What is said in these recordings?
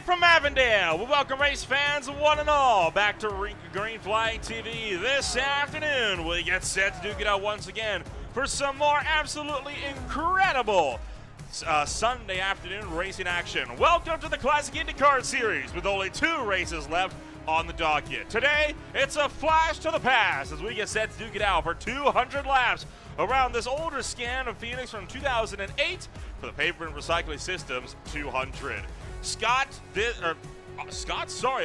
from Avondale, we welcome race fans one and all back to Green Flag TV this afternoon. We get set to duke it out once again for some more absolutely incredible Sunday afternoon racing action. Welcome to the Classic Indycar Series with only 2 races left on the docket. Today, it's a flash to the past as we get set to duke it out for 200 laps around this older scan of Phoenix from 2008 for the Pavement Recycling Systems 200.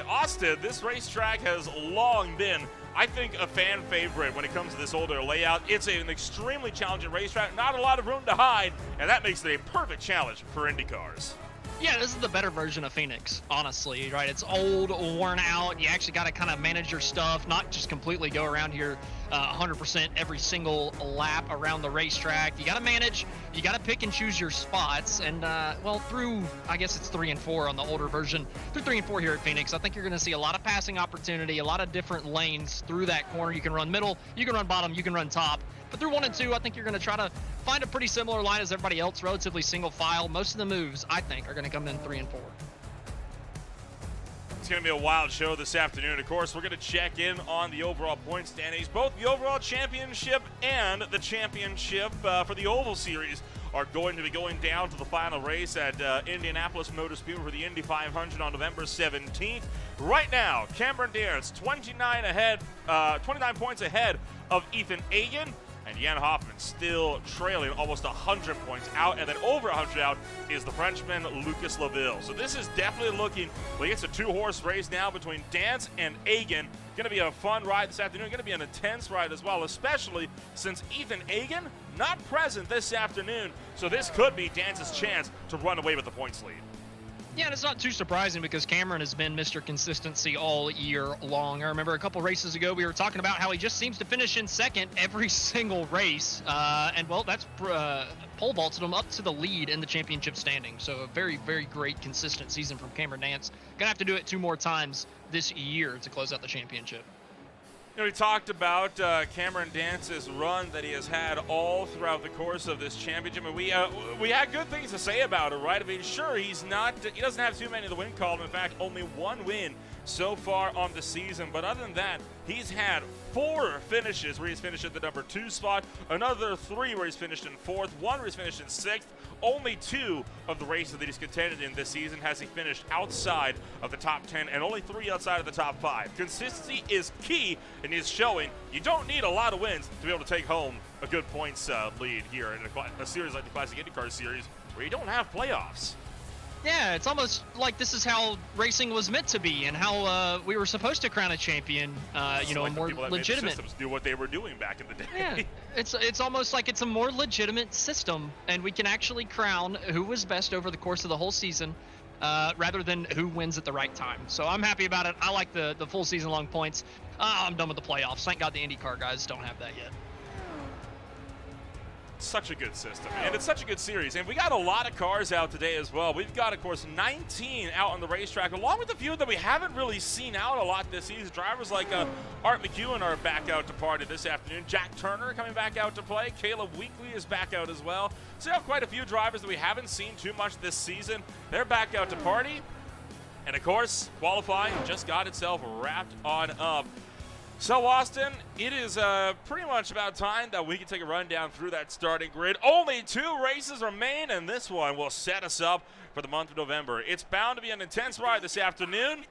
Austin, this racetrack has long been, I think, a fan favorite when it comes to this older layout. It's an extremely challenging racetrack, not a lot of room to hide, and that makes it a perfect challenge for IndyCars. Yeah, this is the better version of Phoenix, honestly, right? It's old, worn out. You actually got to kind of manage your stuff, not just completely go around here 100% every single lap around the racetrack. You got to manage, you got to pick and choose your spots. And, well, through, I guess it's 3 and 4 on the older version, through 3 and 4 here at Phoenix, I think you're going to see a lot of passing opportunity, a lot of different lanes through that corner. You can run middle, you can run bottom, you can run top. But through 1 and 2, I think you're going to try to find a pretty similar line as everybody else, relatively single file. Most of the moves, I think, are going to come in 3 and 4. It's going to be a wild show this afternoon. Of course, we're going to check in on the overall point standings. Both the overall championship and the championship for the Oval Series are going to be going down to the final race at Indianapolis Motor Speedway for the Indy 500 on November 17th. Right now, Cameron Dearns 29 points ahead of Ethan Agan. And Jan Hoffman still trailing almost 100 points out, and then over 100 out is the Frenchman Lucas Laville. So this is definitely looking like it's a 2-horse race now between Dance and Agan. Going to be a fun ride this afternoon. Going to be an intense ride as well, especially since Ethan Agan not present this afternoon. So this could be Dance's chance to run away with the points lead. Yeah, and it's not too surprising because Cameron has been Mr. Consistency all year long. I remember a couple races ago we were talking about how he just seems to finish in second every single race. And, well, that's pole vaulted him up to the lead in the championship standing. So a very, very great consistent season from Cameron Dance. Going to have to do it 2 more times this year to close out the championship. You know, we talked about Cameron Dance's run that he has had all throughout the course of this championship, and we had good things to say about it, right? I mean, sure, he doesn't have too many of the win column. In fact, only 1 win so far on the season. But other than that, he's had 4 finishes where he's finished at the number 2 spot, another 3 where he's finished in 4th, 1 where he's finished in 6th. Only 2 of the races that he's contended in this season has he finished outside of the top 10, and only 3 outside of the top 5. Consistency is key, and he's showing you don't need a lot of wins to be able to take home a good points lead here in a series like the Classic IndyCar Series where you don't have playoffs. Yeah, it's almost like this is how racing was meant to be and how we were supposed to crown a champion, you know, like a more legitimate. The systems do what they were doing back in the day. Yeah, it's almost like it's a more legitimate system, and we can actually crown who was best over the course of the whole season, rather than who wins at the right time. So I'm happy about it. I like the full season long points. I'm done with the playoffs. Thank God the IndyCar guys don't have that yet. Such a good system, and it's such a good series, and we got a lot of cars out today as well. We've got, of course, 19 out on the racetrack, along with a few that we haven't really seen out a lot this season. Drivers like Art McEwen are back out to party this afternoon. Jack Turner coming back out to play. Caleb Weekly is back out as well. So we have quite a few drivers that we haven't seen too much this season. They're back out to party, and of course, qualifying just got itself wrapped on up. So, Austin, it is pretty much about time that we can take a run down through that starting grid. Only 2 races remain, and this one will set us up for the month of November. It's bound to be an intense ride this afternoon,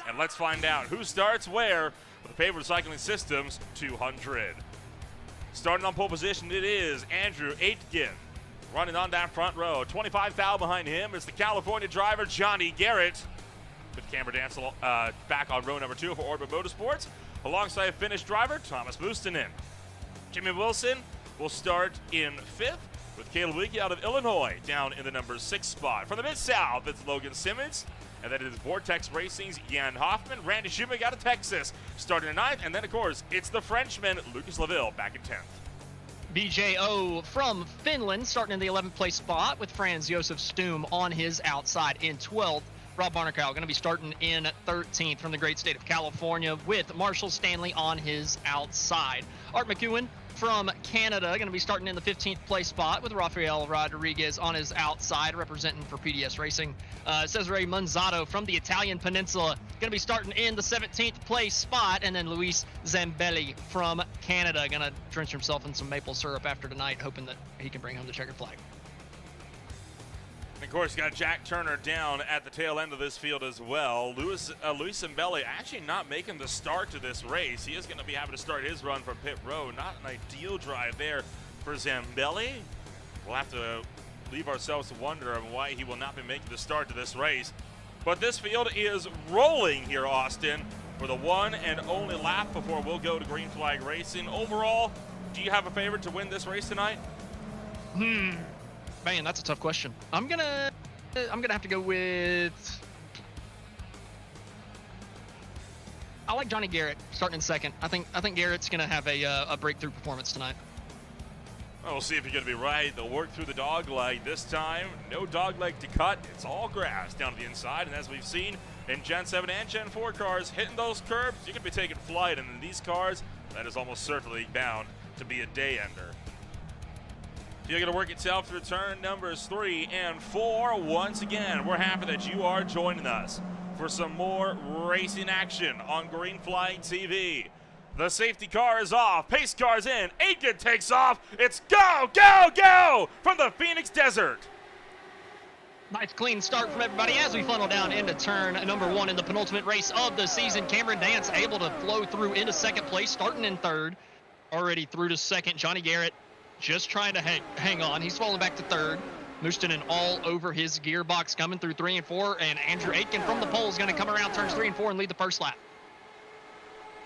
and let's find out who starts where with the Pavement Recycling Systems 200. Starting on pole position, it is Andrew Aitken running on that front row. 25 thou behind him is the California driver Johnny Garrett, with Cameron Dance back on row number 2 for Orbit Motorsports. Alongside Finnish driver Thomas Mustinen. Jimmy Wilson will start in 5th, with Caleb Weekly out of Illinois down in the number 6 spot. From the Mid-South, it's Logan Simmons, and then it is Vortex Racing's Jan Hoffman. Randy Schumann out of Texas starting in 9th, and then, of course, it's the Frenchman Lucas Laville back in 10th. BJO from Finland starting in the 11th place spot with Franz Josef Stum on his outside in 12th. Rob Barnicow going to be starting in 13th from the great state of California with Marshall Stanley on his outside. Art McEwen from Canada going to be starting in the 15th place spot with Rafael Rodriguez on his outside, representing for PDS Racing. Cesare Monzato from the Italian Peninsula going to be starting in the 17th place spot, and then Luis Zambelli from Canada going to drench himself in some maple syrup after tonight, hoping that he can bring home the checkered flag. And of course, you got Jack Turner down at the tail end of this field as well. Luis Zambelli actually not making the start to this race. He is going to be having to start his run from pit road. Not an ideal drive there for Zambelli. We'll have to leave ourselves to wonder on why he will not be making the start to this race. But this field is rolling here, Austin, for the one and only lap before we'll go to green flag racing. Overall, do you have a favorite to win this race tonight? Man, that's a tough question. I'm gonna have to go with. I like Johnny Garrett starting in second. I think Garrett's gonna have a breakthrough performance tonight. Well, we'll see if you're going to be right. They'll work through the dog leg this time. No dog leg to cut. It's all grass down to the inside. And as we've seen in Gen 7 and Gen 4 cars, hitting those curbs, you're going to be taking flight. And in these cars, that is almost certainly bound to be a day ender. You're going to work itself through turn numbers 3 and 4. Once again, we're happy that you are joining us for some more racing action on Green Flag TV. The safety car is off. Pace car's in. Aitken takes off. It's go, go, go from the Phoenix Desert. Nice clean start from everybody as we funnel down into turn number 1 in the penultimate race of the season. Cameron Dance able to flow through into second place, starting in third. Already through to second. Johnny Garrett just trying to hang on. He's falling back to third. Moostonen all over his gearbox coming through 3 and 4. And Andrew Aitken from the pole is going to come around turns 3 and 4 and lead the first lap.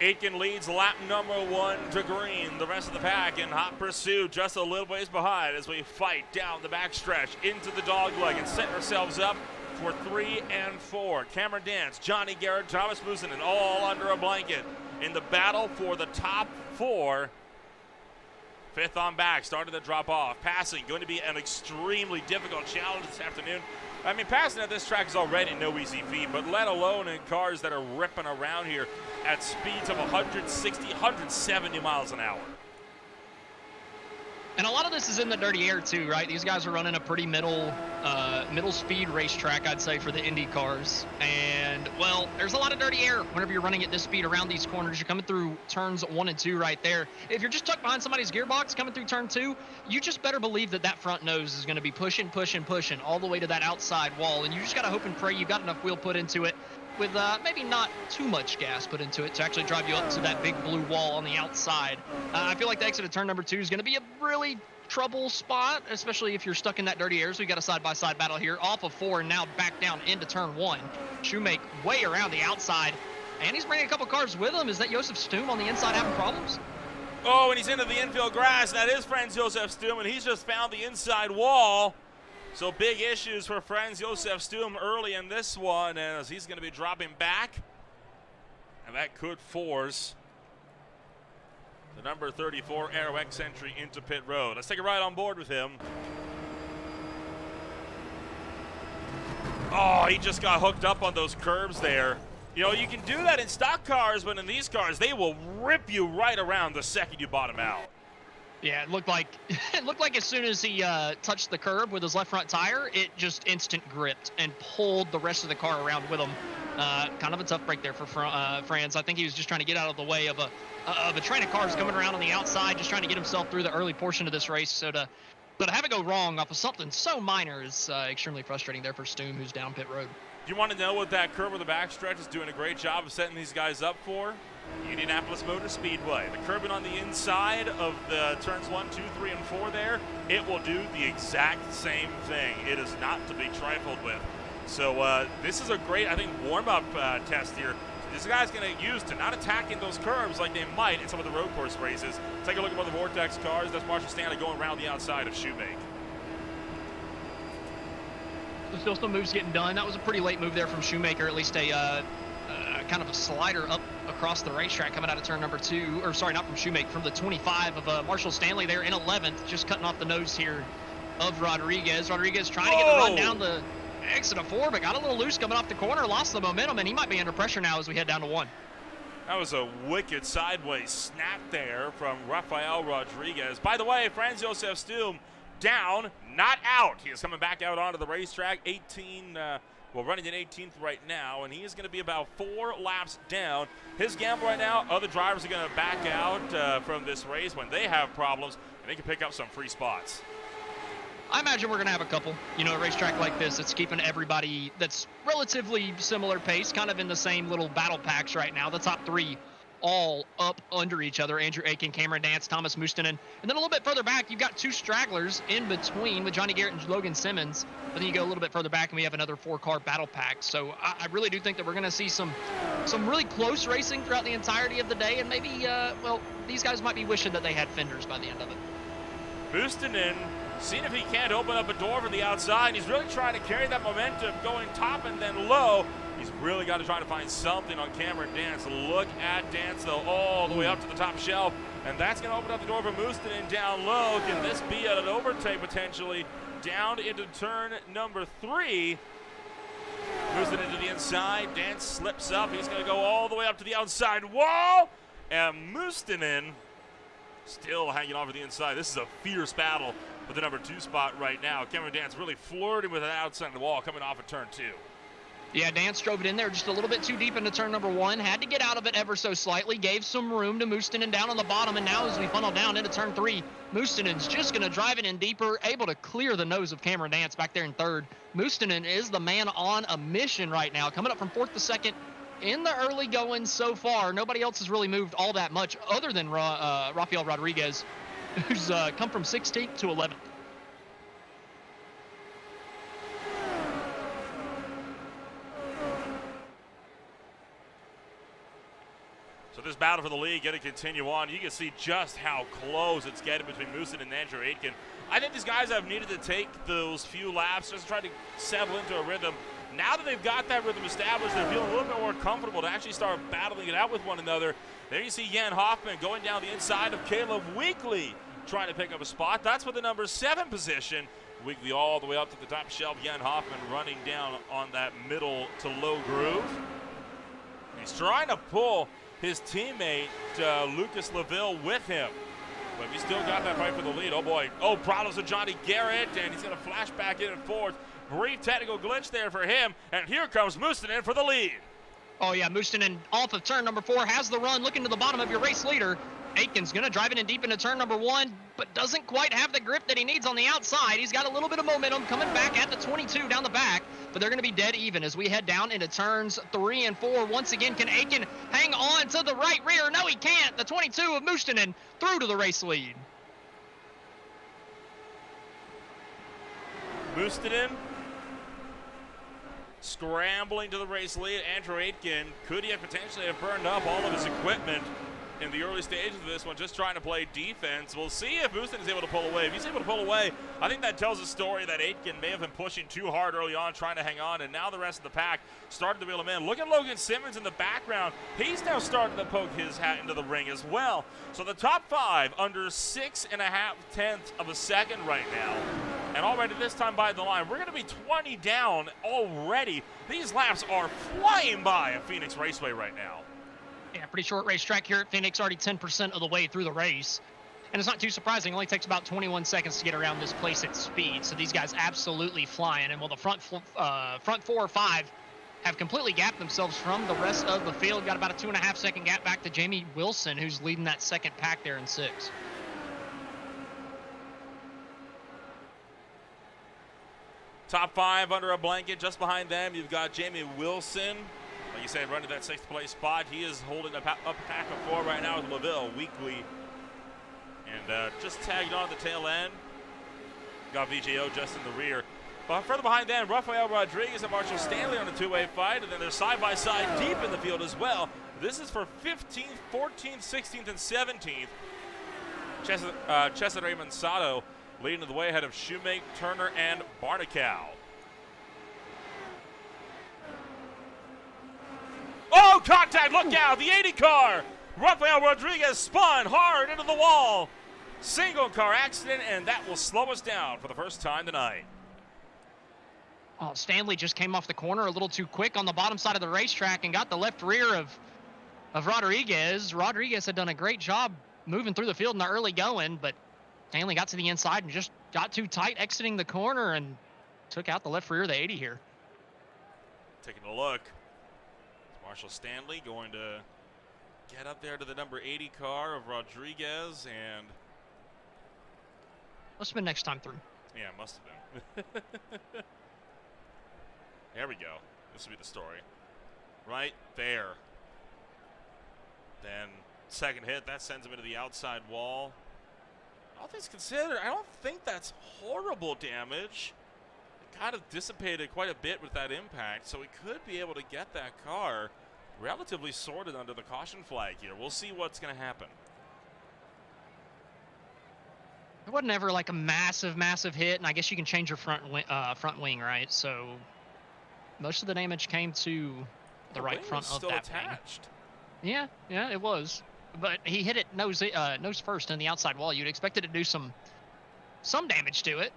Aitken leads lap number 1 to green. The rest of the pack in hot pursuit, just a little ways behind as we fight down the backstretch into the dogleg and set ourselves up for 3 and 4. Cameron Dance, Johnny Garrett, Thomas Moostonen all under a blanket in the battle for the top 4. Fifth on back, starting to drop off. Passing, going to be an extremely difficult challenge this afternoon. I mean, passing at this track is already no easy feat, but let alone in cars that are ripping around here at speeds of 160, 170 miles an hour. And a lot of this is in the dirty air too, right? These guys are running a pretty middle speed racetrack, I'd say, for the Indy cars. And, well, there's a lot of dirty air whenever you're running at this speed around these corners. You're coming through turns 1 and 2 right there. If you're just tucked behind somebody's gearbox coming through turn 2, you just better believe that that front nose is going to be pushing all the way to that outside wall. And you just got to hope and pray you've got enough wheel put into it with maybe not too much gas put into it to actually drive you up to that big blue wall on the outside. I feel like the exit of turn number 2 is going to be a really trouble spot, especially if you're stuck in that dirty air. So we got a side-by-side battle here off of 4 and now back down into turn 1. Shoemake way around the outside, and he's bringing a couple cars with him. Is that Josef Stoom on the inside having problems? Oh, and he's into the infield grass. That is Franz Josef Stoom, and he's just found the inside wall. So big issues for Franz Josef Stoom early in this one as he's going to be dropping back. And that could force the number 34 Aero X entry into pit road. Let's take a ride on board with him. Oh, he just got hooked up on those curbs there. You know, you can do that in stock cars, but in these cars, they will rip you right around the second you bottom out. Yeah, it looked like as soon as he touched the curb with his left front tire, it just instant gripped and pulled the rest of the car around with him. Kind of a tough break there for Franz. I think he was just trying to get out of the way of a train of cars coming around on the outside, just trying to get himself through the early portion of this race. So to have it go wrong off of something so minor is extremely frustrating there for Stoom, who's down pit road. Do you want to know what that curb of the backstretch is doing a great job of setting these guys up for? Indianapolis Motor Speedway. The curbing on the inside of the turns 1, 2, 3, and 4 there, it will do the exact same thing. It is not to be trifled with. So this is a great, I think, warm-up test here. This guy's going to use to not attacking those curbs like they might in some of the road course races. Take a look at one of the Vortex cars. That's Marshall Stanley going around the outside of Shoemake. Still some moves getting done. That was a pretty late move there from Shoemaker, at least a kind of a slider up across the racetrack coming out of turn number 2, or sorry, not from Shoemaker, from the 25 of Marshall Stanley there in 11th, just cutting off the nose here of Rodriguez. Rodriguez trying to get the run down the exit of 4, but got a little loose coming off the corner, lost the momentum, and he might be under pressure now as we head down to 1. That was a wicked sideways snap there from Rafael Rodriguez. By the way, Franz Josef Stum down, not out. He is coming back out onto the racetrack, running in 18th right now, and he is going to be about 4 laps down. His gamble right now, other drivers are going to back out from this race when they have problems, and they can pick up some free spots. I imagine we're going to have a couple. A racetrack like this, it's keeping everybody that's relatively similar pace, kind of in the same little battle packs right now. The top 3 all up under each other. Andrew Aiken, Cameron Dance, Thomas Mustinen. And then a little bit further back, you've got 2 stragglers in between with Johnny Garrett and Logan Simmons. But then you go a little bit further back and we have another 4-car battle pack. So I really do think that we're going to see some really close racing throughout the entirety of the day. And maybe, these guys might be wishing that they had fenders by the end of it. Mustinen, seeing if he can't open up a door from the outside. He's really trying to carry that momentum going top and then low. He's really got to try to find something on Cameron Dance. Look at Dance, though, all the way up to the top shelf. And that's going to open up the door for Mustinen down low. Can this be an overtake potentially down into turn number 3? Mustinen to the inside. Dance slips up. He's going to go all the way up to the outside wall. And Mustinen still hanging on for the inside. This is a fierce battle for the number 2 spot right now. Cameron Dance really flirting with an outside of the wall coming off of turn 2. Yeah, Dance drove it in there just a little bit too deep into turn number 1. Had to get out of it ever so slightly. Gave some room to Mustinen down on the bottom. And now as we funnel down into turn 3, Mustinen's just going to drive it in deeper, able to clear the nose of Cameron Dance back there in 3rd. Mustinen is the man on a mission right now, coming up from 4th to 2nd in the early going so far. Nobody else has really moved all that much other than Rafael Rodriguez, who's come from 16th to 11th. So this battle for the lead going to continue on. You can see just how close it's getting between Mustinen and Andrew Aitken. I think these guys have needed to take those few laps just to try to settle into a rhythm. Now that they've got that rhythm established, they're feeling a little bit more comfortable to actually start battling it out with one another. There you see Jan Hoffman going down the inside of Caleb Weekly, trying to pick up a spot. That's for the number 7 position. Weekly all the way up to the top shelf. Jan Hoffman running down on that middle to low groove. He's trying to pull his teammate Lucas LaVille with him, but he's still got that fight for the lead. Oh boy, problems with Johnny Garrett, and he's going to flash back in and forth. Brief technical glitch there for him, and here comes Mustinen for the lead. Oh yeah, Mustinen off of turn number 4 has the run, looking to the bottom of your race leader. Aitken's going to drive it in deep into turn number 1, but doesn't quite have the grip that he needs on the outside. He's got a little bit of momentum coming back at the 22 down the back, but they're going to be dead even as we head down into turns 3 and 4. Once again, can Aiken hang on to the right rear? No, he can't. The 22 of Mustinen through to the race lead. Mustinen scrambling to the race lead. Andrew Aitken, could he have potentially have burned up all of his equipment in the early stages of this one, just trying to play defense? We'll see if Mustinen is able to pull away. If he's able to pull away, I think that tells a story that Aitken may have been pushing too hard early on, trying to hang on, and now the rest of the pack started to reel him in. Look at Logan Simmons in the background. He's now starting to poke his hat into the ring as well. So the top 5 under 6.5 of a second right now. And already this time by the line, we're going to be 20 down already. These laps are flying by at Phoenix Raceway right now. Yeah, pretty short racetrack here at Phoenix, already 10% of the way through the race. And it's not too surprising. It only takes about 21 seconds to get around this place at speed. So these guys absolutely flying. And while the front 4 or 5 have completely gapped themselves from the rest of the field, got about a 2.5 second gap back to Jamie Wilson, who's leading that second pack there in 6. Top 5 under a blanket. Just behind them, you've got Jamie Wilson. Like you said, running that 6th place spot. He is holding a pack of 4 right now with LaVille Weekly. And just tagged on at the tail end. Got VJO just in the rear. But further behind them, Rafael Rodriguez and Marshall Stanley on a 2-way fight. And then they're side-by-side deep in the field as well. This is for 15th, 14th, 16th, and 17th. Cesare Monsato leading the way ahead of Shoemake, Turner, and Barnacow. Oh, contact, look out, the Indycar. Rafael Rodriguez spun hard into the wall. Single car accident, and that will slow us down for the first time tonight. Oh, Stanley just came off the corner a little too quick on the bottom side of the racetrack and got the left rear of Rodriguez. Rodriguez had done a great job moving through the field in the early going, but Stanley got to the inside and just got too tight exiting the corner and took out the left rear of the 80 here. Taking a look. Marshall Stanley going to get up there to the number 80 car of Rodriguez, and must have been next time through. Yeah, it must have been. There we go. This will be the story. Right there. Then second hit, that sends him into the outside wall. All things considered, I don't think that's horrible damage. It kind of dissipated quite a bit with that impact, so we could be able to get that car relatively sorted under the caution flag here. We'll see what's going to happen. It wasn't ever like a massive hit, and I guess you can change your front wing, right? So most of the damage came to the right front of that attached. Wing. Yeah, it was. But he hit it nose first in the outside wall. You'd expect it to do some damage to it,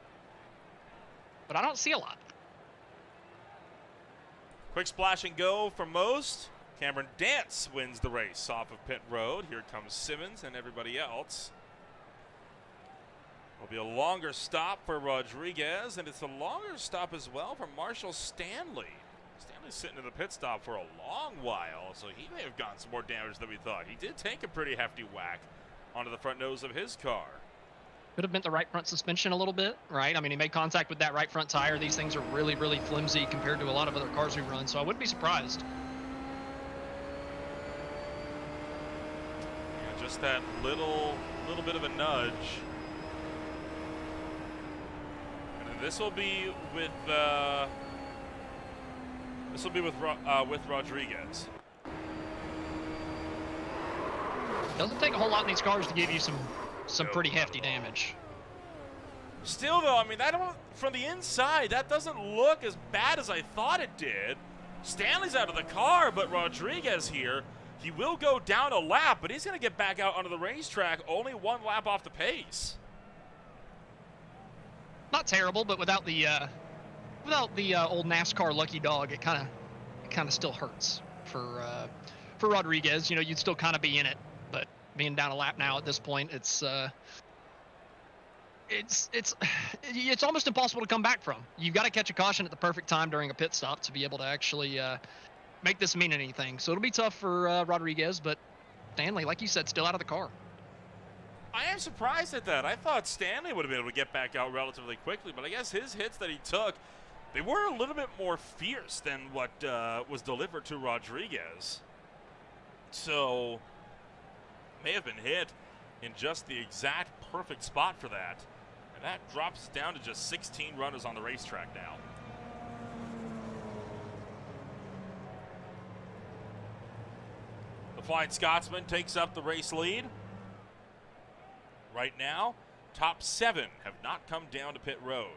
but I don't see a lot. Quick splash and go for most. Cameron Dance wins the race off of pit road. Here comes Simmons and everybody else. It'll be a longer stop for Rodriguez, and it's a longer stop as well for Marshall Stanley. Stanley's sitting in the pit stop for a long while, so he may have gotten some more damage than we thought. He did take a pretty hefty whack onto the front nose of his car. Could have bent the right front suspension a little bit, right? I mean, he made contact with that right front tire. These things are really flimsy compared to a lot of other cars we run, so I wouldn't be surprised. Yeah, just that little bit of a nudge. And this will be with Rodriguez. Doesn't take a whole lot in these cars to give you some pretty hefty damage. Still, though, I mean, from the inside, that doesn't look as bad as I thought it did. Stanley's out of the car, but Rodriguez here, he will go down a lap, but he's going to get back out onto the racetrack only one lap off the pace. Not terrible, but without the old NASCAR lucky dog, it kind of still hurts for Rodriguez. You know, you'd still kind of be in it, but being down a lap now at this point, it's almost impossible to come back from. You've got to catch a caution at the perfect time during a pit stop to be able to actually make this mean anything. So it'll be tough for Rodriguez, but Stanley, like you said, still out of the car. I am surprised at that. I thought Stanley would have been able to get back out relatively quickly, but I guess his hits that he took, they were a little bit more fierce than what was delivered to Rodriguez. So, may have been hit in just the exact perfect spot for that. And that drops down to just 16 runners on the racetrack now. The Flying Scotsman takes up the race lead. Right now, top 7 have not come down to pit road.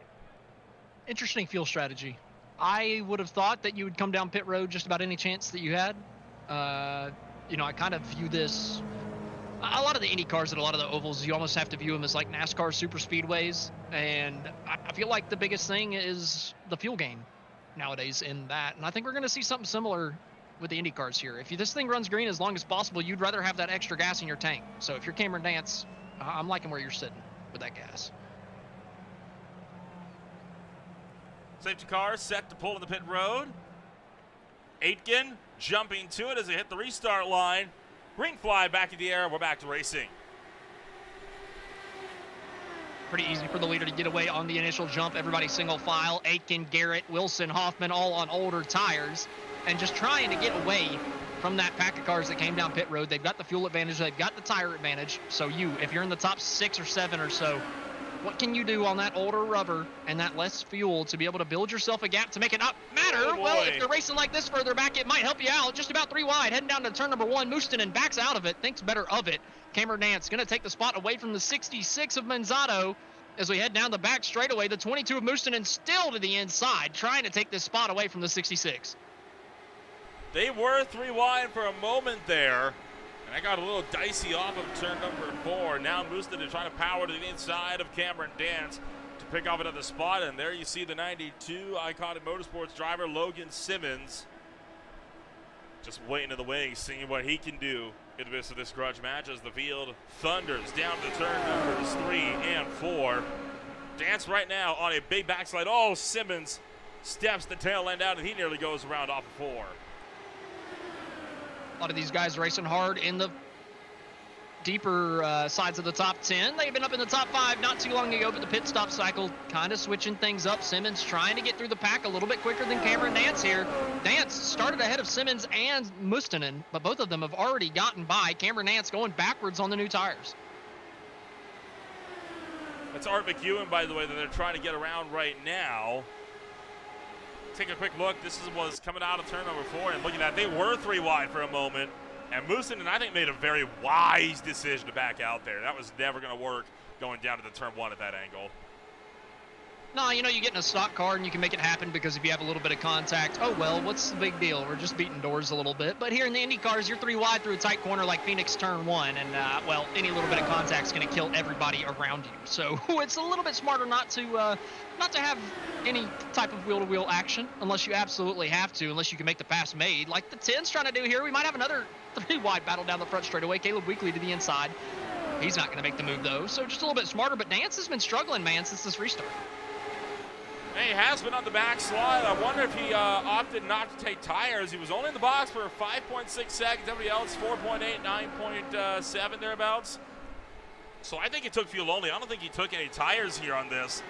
Interesting fuel strategy. I would have thought that you would come down pit road just about any chance that you had. You know, I kind of view this, a lot of the Indy cars and a lot of the ovals, you almost have to view them as like NASCAR super speedways. And I feel like the biggest thing is the fuel gain nowadays in that. And I think we're going to see something similar with the Indy cars here. If this thing runs green as long as possible, you'd rather have that extra gas in your tank. So if you're Cameron Dance, I'm liking where you're sitting with that gas. Safety car set to pull in the pit road. Aitken jumping to it as they hit the restart line. Green flag back in the air. We're back to racing. Pretty easy for the leader to get away on the initial jump. Everybody single file. Aitken, Garrett, Wilson, Hoffman, all on older tires. And just trying to get away from that pack of cars that came down pit road. They've got the fuel advantage. They've got the tire advantage. So if you're in the top 6 or 7 or so, what can you do on that older rubber and that less fuel to be able to build yourself a gap to make it not matter? Oh, well, if you're racing like this further back, it might help you out. Just about 3 wide, heading down to turn number 1. Mustonen backs out of it, thinks better of it. Cameron Dance going to take the spot away from the 66 of Manzato as we head down the back straightaway. The 22 of Mustonen still to the inside, trying to take this spot away from the 66. They were 3 wide for a moment there. And I got a little dicey off of turn number 4. Now Mustonen trying to power to the inside of Cameron Dance to pick off another spot, and there you see the 92 Iconic Motorsports driver, Logan Simmons, just waiting in the wings, seeing what he can do in the midst of this grudge match as the field thunders down to the turn numbers 3 and 4. Dance right now on a big backslide. Oh, Simmons steps the tail end out, and he nearly goes around off of 4. A lot of these guys racing hard in the deeper sides of the top 10. They've been up in the top 5 not too long ago, but the pit stop cycle kind of switching things up. Simmons trying to get through the pack a little bit quicker than Cameron Dance here. Dance started ahead of Simmons and Mustonen, but both of them have already gotten by. Cameron Dance going backwards on the new tires. That's Art McEwen, by the way, that they're trying to get around right now. Take a quick look. This was coming out of turn number 4, and looking at it, they were 3 wide for a moment. And Mustonen, I think, made a very wise decision to back out there. That was never going to work going down to the turn 1 at that angle. No, you know, you get in a stock car and you can make it happen because if you have a little bit of contact, oh, well, what's the big deal? We're just beating doors a little bit. But here in the Indy cars, you're 3 wide through a tight corner like Phoenix turn 1. And, well, any little bit of contact is going to kill everybody around you. So it's a little bit smarter not to have any type of wheel-to-wheel action unless you absolutely have to, unless you can make the pass made. Like the 10's trying to do here. We might have another 3 wide battle down the front straightaway. Caleb Weekly to the inside. He's not going to make the move, though. So just a little bit smarter. But Dance has been struggling, man, since this restart. He has been on the backslide. I wonder if he opted not to take tires. He was only in the box for 5.6 seconds. Everybody else 4.8, 9.7 thereabouts. So I think he took fuel only. I don't think he took any tires here on this.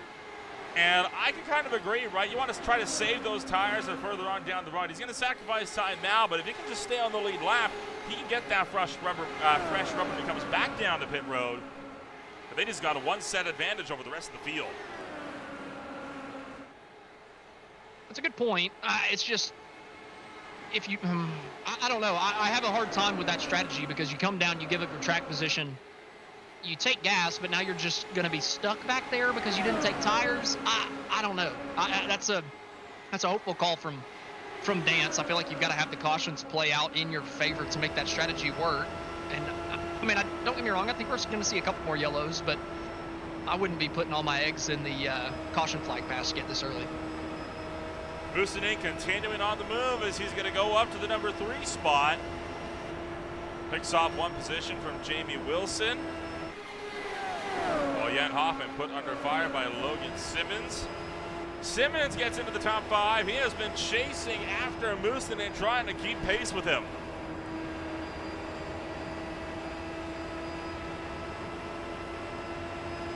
And I can kind of agree, right? You want to try to save those tires and further on down the road. He's going to sacrifice time now, but if he can just stay on the lead lap, he can get that fresh rubber when he comes back down the pit road. But they just got a 1-set advantage over the rest of the field. That's a good point. It's just, if you, I don't know. I have a hard time with that strategy because you come down, you give up your track position, you take gas, but now you're just going to be stuck back there because you didn't take tires. I don't know. That's a hopeful call from Dance. I feel like you've got to have the cautions play out in your favor to make that strategy work. And I mean, don't get me wrong. I think we're going to see a couple more yellows, but I wouldn't be putting all my eggs in the caution flag basket this early. Mustonen continuing on the move as he's going to go up to the number 3 spot. Picks off 1 position from Jamie Wilson. While Jan Hoffman put under fire by Logan Simmons. Simmons gets into the top 5. He has been chasing after Mustonen, trying to keep pace with him.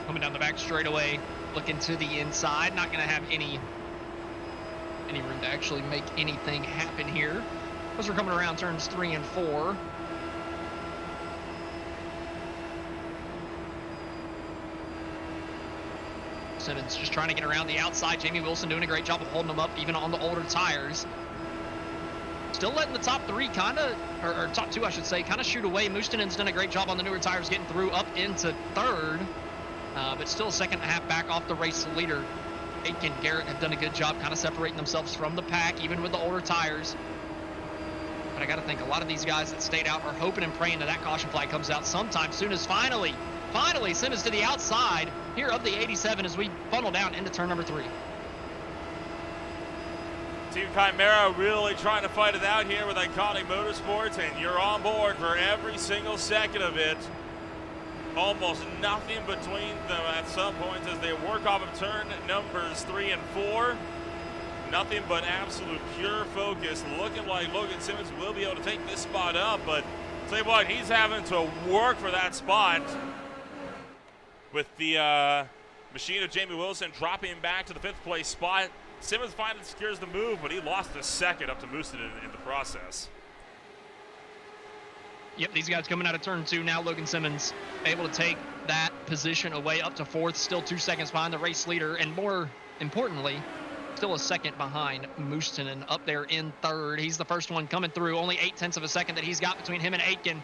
Coming down the back straightaway, looking to the inside. Not going to have any room to actually make anything happen here as we're coming around turns 3 and 4. Simmons just trying to get around the outside. Jamie Wilson doing a great job of holding them up even on the older tires. Still letting the top 3 kind of, or top 2 I should say, kind of shoot away. Mustonen's done a great job on the newer tires getting through up into 3rd, but still a 2.5 back off the race leader. Aitken, Garrett have done a good job kind of separating themselves from the pack, even with the older tires. But I got to think a lot of these guys that stayed out are hoping and praying that caution flag comes out sometime soon as finally Simmons to the outside here of the 87 as we funnel down into turn number 3. Team Chimera really trying to fight it out here with Iconic Motorsports, and you're on board for every single second of it. Almost nothing between them at some points as they work off of turn numbers 3 and 4. Nothing but absolute pure focus. Looking like Logan Simmons will be able to take this spot up, but tell you what, he's having to work for that spot with the machine of Jamie Wilson dropping back to the 5th place spot. Simmons finally secures the move, but he lost a second up to Mustonen in the process. Yep, these guys coming out of turn 2 now. Logan Simmons able to take that position away up to 4th, still 2 seconds behind the race leader, and more importantly, still a second behind Mustonen up there in 3rd. He's the first one coming through, only 0.8 of a second that he's got between him and Aitken.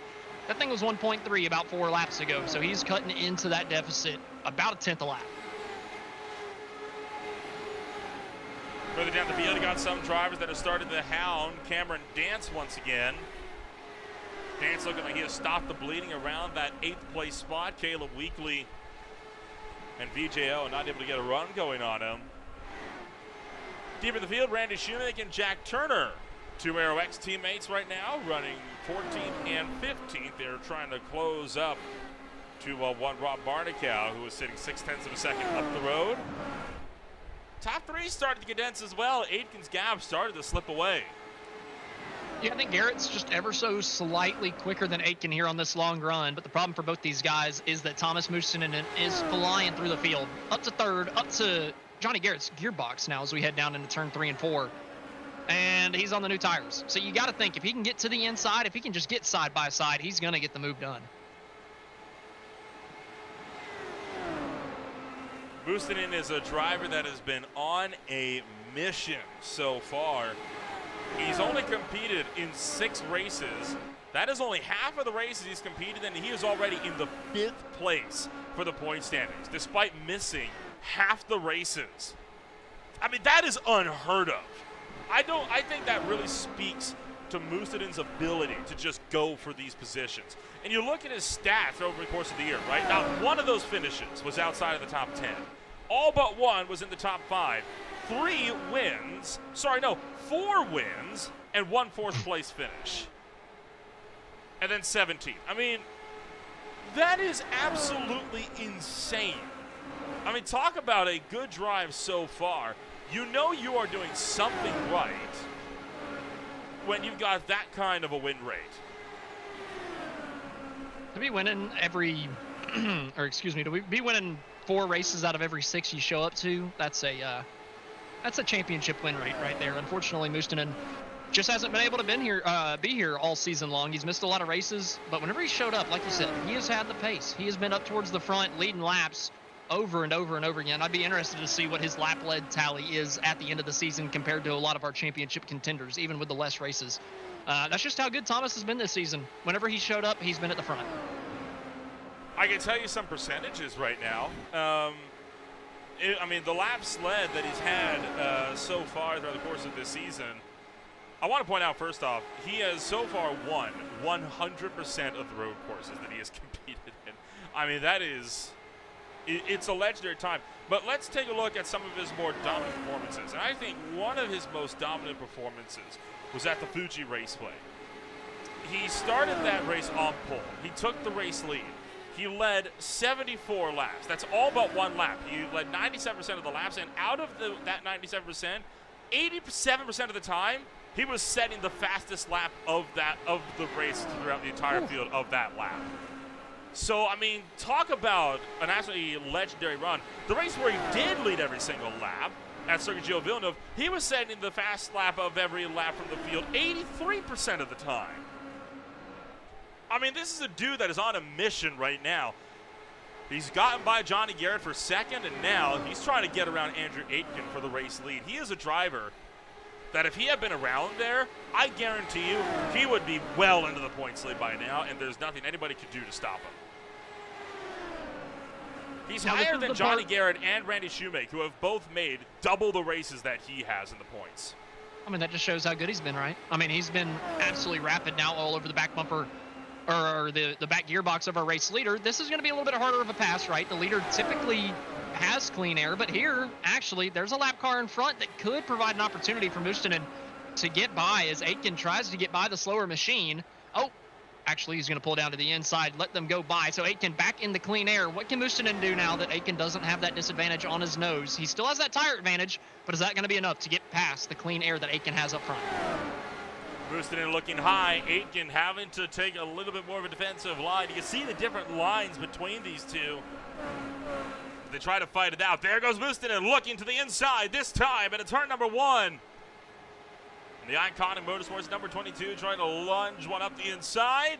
That thing was 1.3 about 4 laps ago, so he's cutting into that deficit about a 10th a lap. Further down the field, you got some drivers that have started to hound Cameron Dance once again. Dance looking like he has stopped the bleeding around that 8th place spot. Caleb Weekly And VJO not able to get a run going on him. Deeper in the field, Randy Shoemaker and Jack Turner, two Aero X teammates right now, running 14th and 15th. They're trying to close up to one Rob Barnicow, who was sitting 0.6 of a second up the road. Top three started to condense as well. Aitken's gap started to slip away. Yeah, I think Garrett's just ever so slightly quicker than Aitken here on this long run, but the problem for both these guys is that Thomas Mustonen is flying through the field. Up to third, up to Johnny Garrett's gearbox now as we head down into turn 3 and 4. And he's on the new tires. So you got to think, if he can get to the inside, if he can just get side by side, he's going to get the move done. Mustonen is a driver that has been on a mission so far. He's only competed in 6 races. That is only half of the races he's competed in. He is already in the 5th place for the point standings, despite missing half the races. I mean, that is unheard of. I think that really speaks to Mustonen's ability to just go for these positions. And you look at his stats over the course of the year, right? Not one of those finishes was outside of the top 10. All but one was in the top 5. 4 wins and 1 4th place finish. And then 17th. I mean, that is absolutely insane. I mean, talk about a good drive so far. You know you are doing something right when you've got that kind of a win rate. To be winning every, to be winning 4 races out of every 6 you show up to, that's a championship win rate right there. Unfortunately, Mustonen just hasn't been able to be here all season long. He's missed a lot of races, but whenever he showed up, like you said, he has had the pace. He has been up towards the front, leading laps over and over and over again. I'd be interested to see what his lap-led tally is at the end of the season compared to a lot of our championship contenders, even with the less races. That's just how good Thomas has been this season. Whenever he showed up, he's been at the front. I can tell you some percentages right now. I mean, the laps led that he's had so far throughout the course of this season, I want to point out first off, he has so far won 100% of the road courses that he has competed in. I mean, that is, it's a legendary time. But let's take a look at some of his more dominant performances. And I think one of his most dominant performances was at the Fuji Raceway. He started that race on pole. He took the race lead. He led 74 laps. That's all but 1 lap. He led 97% of the laps, and out of that 97%, 87% of the time, he was setting the fastest lap of the race throughout the entire field of that lap. So, I mean, talk about an absolutely legendary run. The race where he did lead every single lap at Circuit Gilles Villeneuve, he was setting the fast lap of every lap from the field 83% of the time. I mean, this is a dude that is on a mission right now. He's gotten by Johnny Garrett for second, and now he's trying to get around Andrew Aitken for the race lead. He is a driver that if he had been around there, I guarantee you he would be well into the points lead by now, and there's nothing anybody could do to stop him. He's higher than Johnny Garrett and Randy Shoemaker, who have both made double the races that he has in the points. I mean, that just shows how good he's been, right? I mean, he's been absolutely rapid now all over the back bumper, or the back gearbox of our race leader. This is going to be a little bit harder of a pass, right? The leader typically has clean air, but here, actually, there's a lap car in front that could provide an opportunity for Mustonen to get by as Aitken tries to get by the slower machine. Oh, actually, he's going to pull down to the inside, let them go by. So Aitken back in the clean air. What can Mustonen do now that Aitken doesn't have that disadvantage on his nose? He still has that tire advantage, but is that going to be enough to get past the clean air that Aitken has up front? Mustonen looking high, Aitken having to take a little bit more of a defensive line. You can see the different lines between these two. They try to fight it out. There goes Mustonen looking to the inside this time, and it's turn number 1. And the iconic Motorsports number 22 trying to lunge one up the inside.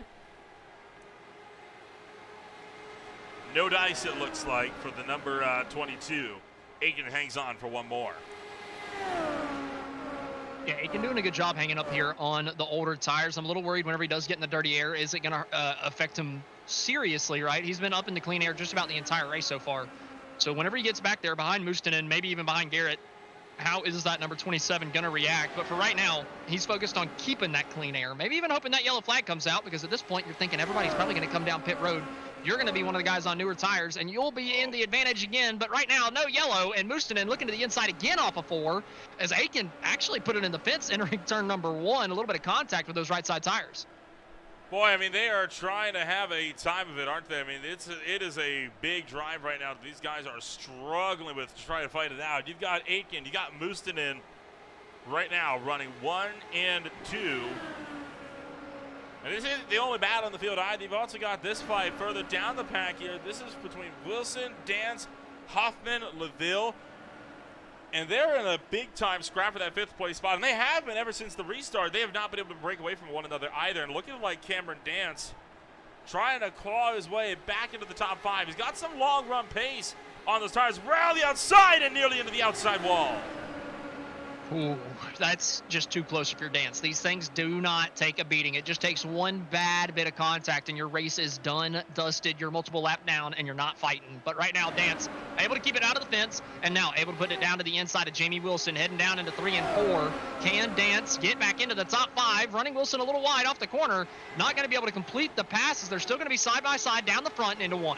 No dice, it looks like, for the number 22. Aitken hangs on for one more. Yeah, Aitken doing a good job hanging up here on the older tires. I'm a little worried whenever he does get in the dirty air. Is it going to affect him seriously, right? He's been up in the clean air just about the entire race so far. So whenever he gets back there behind Mustonen, maybe even behind Garrett, how is that number 27 going to react? But for right now, he's focused on keeping that clean air. Maybe even hoping that yellow flag comes out, because at this point you're thinking everybody's probably going to come down pit road you're going to be one of the guys on newer tires, and you'll be in the advantage again. But right now, no yellow, and Mustonen looking to the inside again off of 4, as Aiken actually put it in the fence entering turn number 1. A little bit of contact with those right side tires. Boy, I mean, they are trying to have a time of it, aren't they? I mean, it is a big drive right now. These guys are struggling with to try to fight it out. You've got Aiken, you got Mustonen right now running 1 and 2. And this isn't the only battle on the field either. You've also got this fight further down the pack here. This is between Wilson, Dance, Hoffman, LaVille. And they're in a big-time scrap for that 5th place spot. And they have been ever since the restart. They have not been able to break away from one another either. And looking like Cameron Dance trying to claw his way back into the top 5. He's got some long-run pace on those tires. Around the outside and nearly into the outside wall. Ooh, that's just too close if you're Dance. These things do not take a beating. It just takes one bad bit of contact and your race is done, dusted, you're multiple lap down, and you're not fighting. But right now, Dance able to keep it out of the fence, and now able to put it down to the inside of Jamie Wilson, heading down into 3 and 4. Can Dance get back into the top 5? Running Wilson a little wide off the corner. Not going to be able to complete the passes. They're still going to be side by side down the front and into 1.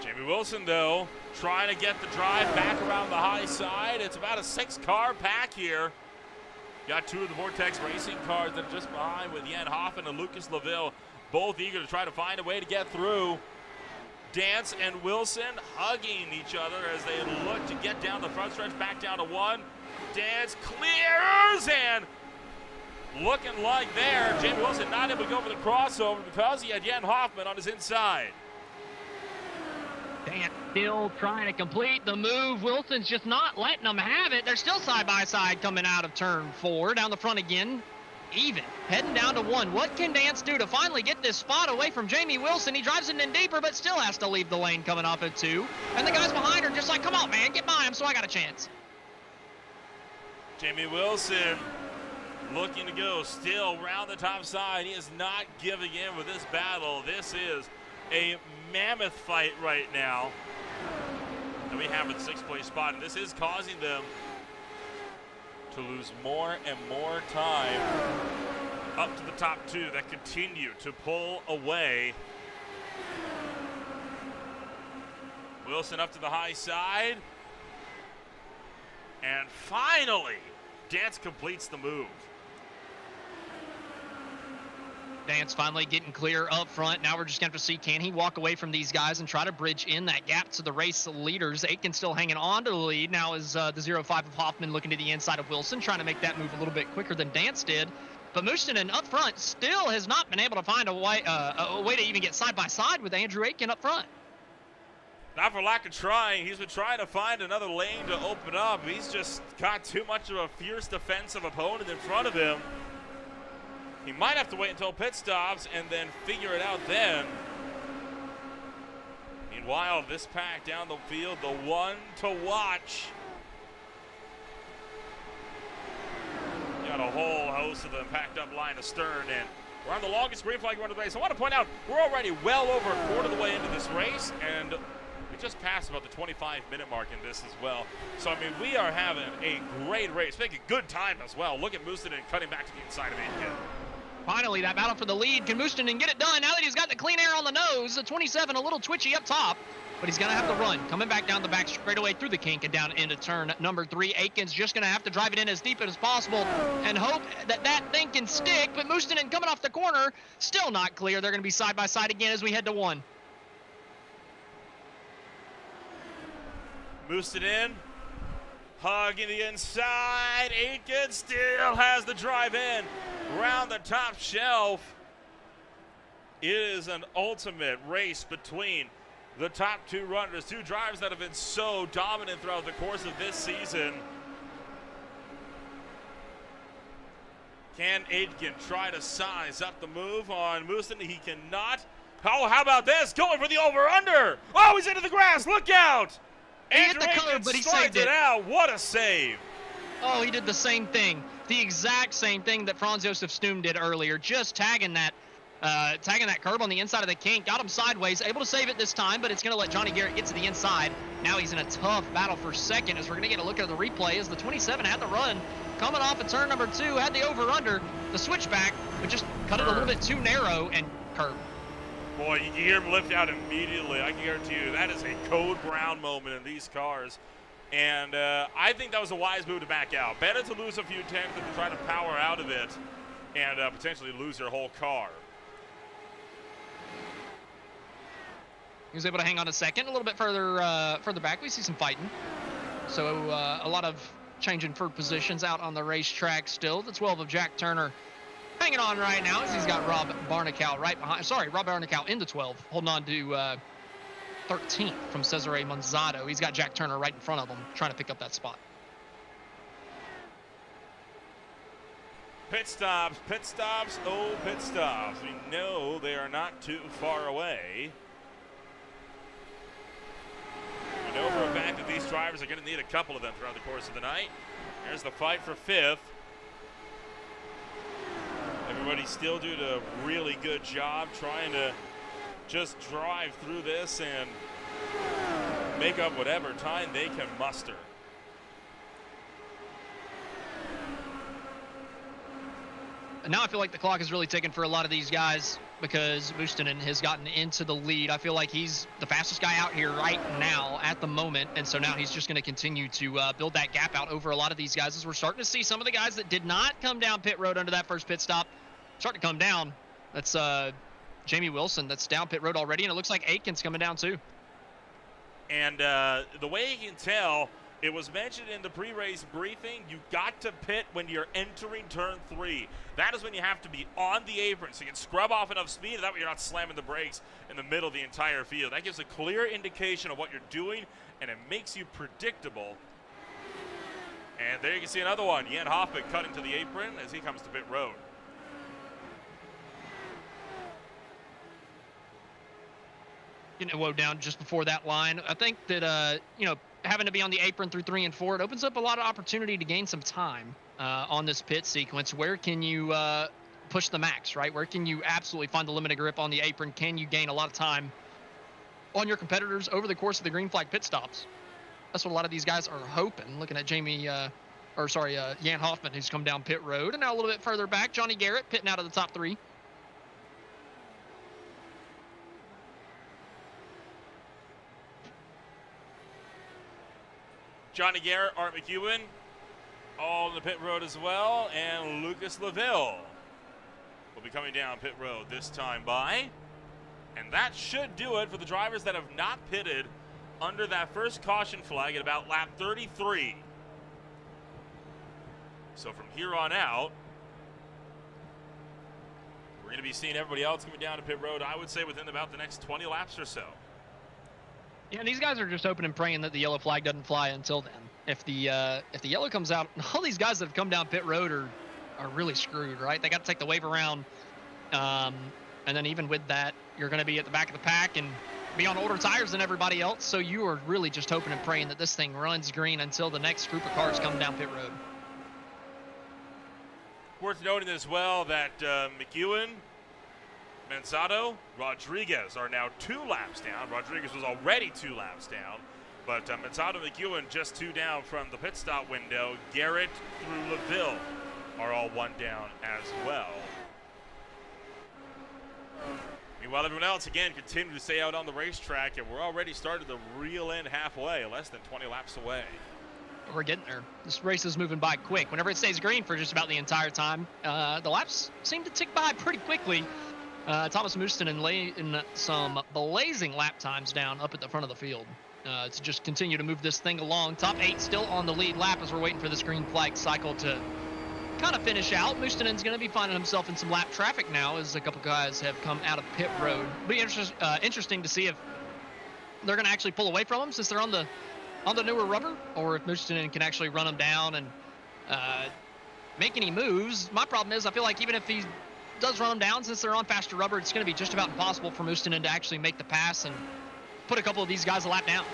Jamie Wilson, though, trying to get the drive back around the high side. It's about a 6-car pack here. Got 2 of the Vortex Racing cars that are just behind with Jan Hoffman and Lucas LaVille, both eager to try to find a way to get through. Dance and Wilson hugging each other as they look to get down the front stretch, back down to 1. Dance clears, and looking like there, Jamie Wilson not able to go for the crossover because he had Jan Hoffman on his inside. Dance still trying to complete the move. Wilson's just not letting them have it. They're still side by side coming out of turn 4. Down the front again. Even. Heading down to 1. What can Dance do to finally get this spot away from Jamie Wilson? He drives it in deeper, but still has to leave the lane coming off at 2. And the guys behind are just like, come on, man, get by him so I got a chance. Jamie Wilson looking to go still round the top side. He is not giving in with this battle. This is a mammoth fight right now that we have at the 6th place spot, and this is causing them to lose more and more time up to the top 2 that continue to pull away. Wilson up to the high side, and finally Dance completes the move. Dance finally getting clear up front. Now we're just going to see, can he walk away from these guys and try to bridge in that gap to the race leaders? Aiken still hanging on to the lead. Now is the 0-5 of Hoffman looking to the inside of Wilson, trying to make that move a little bit quicker than Dance did. But Mustonen up front still has not been able to find a way to even get side by side with Andrew Aiken up front. Not for lack of trying. He's been trying to find another lane to open up. He's just got too much of a fierce defensive opponent in front of him. He might have to wait until pit stops and then figure it out then. Meanwhile, this pack down the field, the one to watch. Got a whole host of them packed up line astern, and we're on the longest green flag run of the race. I want to point out we're already well over a quarter of the way into this race, and we just passed about the 25-minute mark in this as well. So, I mean, we are having a great race, making good time as well. Look at Mustonen cutting back to the inside of Aiken. Finally, that battle for the lead. Can Mustonen get it done now that he's got the clean air on the nose? The 27, a little twitchy up top, but he's going to have to run. Coming back down the back straightaway through the kink and down into turn number 3. Aiken's just going to have to drive it in as deep as possible and hope that that thing can stick, but Mustonen coming off the corner, still not clear. They're going to be side by side again as we head to 1. Mustonen hugging the inside. Aiken still has the drive in around the top shelf. It is an ultimate race between the top 2 runners, 2 drivers that have been so dominant throughout the course of this season. Can Aiken try to size up the move on Mustonen? He cannot. Oh, how about this? Going for the over-under. Oh, he's into the grass. Look out. He hit the curb, but he saved it. Out. What a save. Oh, he did the same thing. The exact same thing that Franz Josef Snoom did earlier, just tagging that tagging that curb on the inside of the kink, got him sideways, able to save it this time, but it's going to let Johnny Garrett get to the inside. Now he's in a tough battle for second, as we're going to get a look at the replay as the 27 had the run. Coming off of turn number 2, had the over-under, the switchback, but just cut it a little bit too narrow and curb. Boy, you can hear him lift out immediately. I can guarantee you that is a Code Brown moment in these cars. And I think that was a wise move to back out. Better to lose a few tenths than to try to power out of it and potentially lose your whole car. He was able to hang on a second, a little bit further back. We see some fighting. So a lot of changing for positions out on the racetrack still. The 12 of Jack Turner hanging on right now as he's got Rob Barnicow right behind. Sorry, Rob Barnicow into 12, holding on to 13th from Cesare Monzato. He's got Jack Turner right in front of him, trying to pick up that spot. Pit stops, oh, pit stops. We know they are not too far away. We know for a fact that these drivers are going to need a couple of them throughout the course of the night. There's the fight for 5th. Everybody still doing a really good job trying to just drive through this and make up whatever time they can muster. Now I feel like the clock is really ticking for a lot of these guys because Mustonen has gotten into the lead. I feel like he's the fastest guy out here right now at the moment, and so now he's just going to continue to build that gap out over a lot of these guys as we're starting to see some of the guys that did not come down pit road under that first pit stop starting to come down. That's Jamie Wilson that's down pit road already, and it looks like Aitken's coming down too. And the way you can tell, it was mentioned in the pre-race briefing, you got to pit when you're entering turn 3. That is when you have to be on the apron so you can scrub off enough speed, and that way you're not slamming the brakes in the middle of the entire field. That gives a clear indication of what you're doing, and it makes you predictable. And there you can see another one. Jan Hoffman cutting to the apron as he comes to pit road. Getting woe down just before that line. I think that, having to be on the apron through 3 and 4, it opens up a lot of opportunity to gain some time on this pit sequence. Where can you push the max, right? Where can you absolutely find the limit of grip on the apron? Can you gain a lot of time on your competitors over the course of the green flag pit stops? That's what a lot of these guys are hoping. Looking at Jan Hoffman, who's come down pit road. And now a little bit further back, Johnny Garrett pitting out of the top 3. Johnny Garrett, Art McEwen, all in the pit road as well, and Lucas Laville will be coming down pit road this time by. And that should do it for the drivers that have not pitted under that first caution flag at about lap 33. So from here on out, we're going to be seeing everybody else coming down to pit road, I would say, within about the next 20 laps or so. Yeah, and these guys are just hoping and praying that the yellow flag doesn't fly until then. If the yellow comes out, all these guys that have come down pit road are really screwed, right? They got to take the wave around, and then even with that, you're going to be at the back of the pack and be on older tires than everybody else. So you are really just hoping and praying that this thing runs green until the next group of cars come down pit road. Worth noting as well that McEwen, Manzado, Rodriguez are now 2 laps down. Rodriguez was already 2 laps down, but Manzado and McEwen just 2 down from the pit stop window. Garrett through Laville are all 1 down as well. Meanwhile, everyone else, again, continue to stay out on the racetrack, and we're already started to reel in halfway, less than 20 laps away. We're getting there. This race is moving by quick. Whenever it stays green for just about the entire time, the laps seem to tick by pretty quickly. Thomas Mustonen laying some blazing lap times down up at the front of the field to just continue to move this thing along. Top 8 still on the lead lap as we're waiting for this green flag cycle to kind of finish out. Mustonen's going to be finding himself in some lap traffic now as a couple guys have come out of pit road. It'll be interesting to see if they're going to actually pull away from him since they're on the newer rubber, or if Mustonen can actually run them down and make any moves. My problem is I feel like even if he does run them down, since they're on faster rubber, it's going to be just about impossible for Mustonen to actually make the pass and put a couple of these guys a lap down.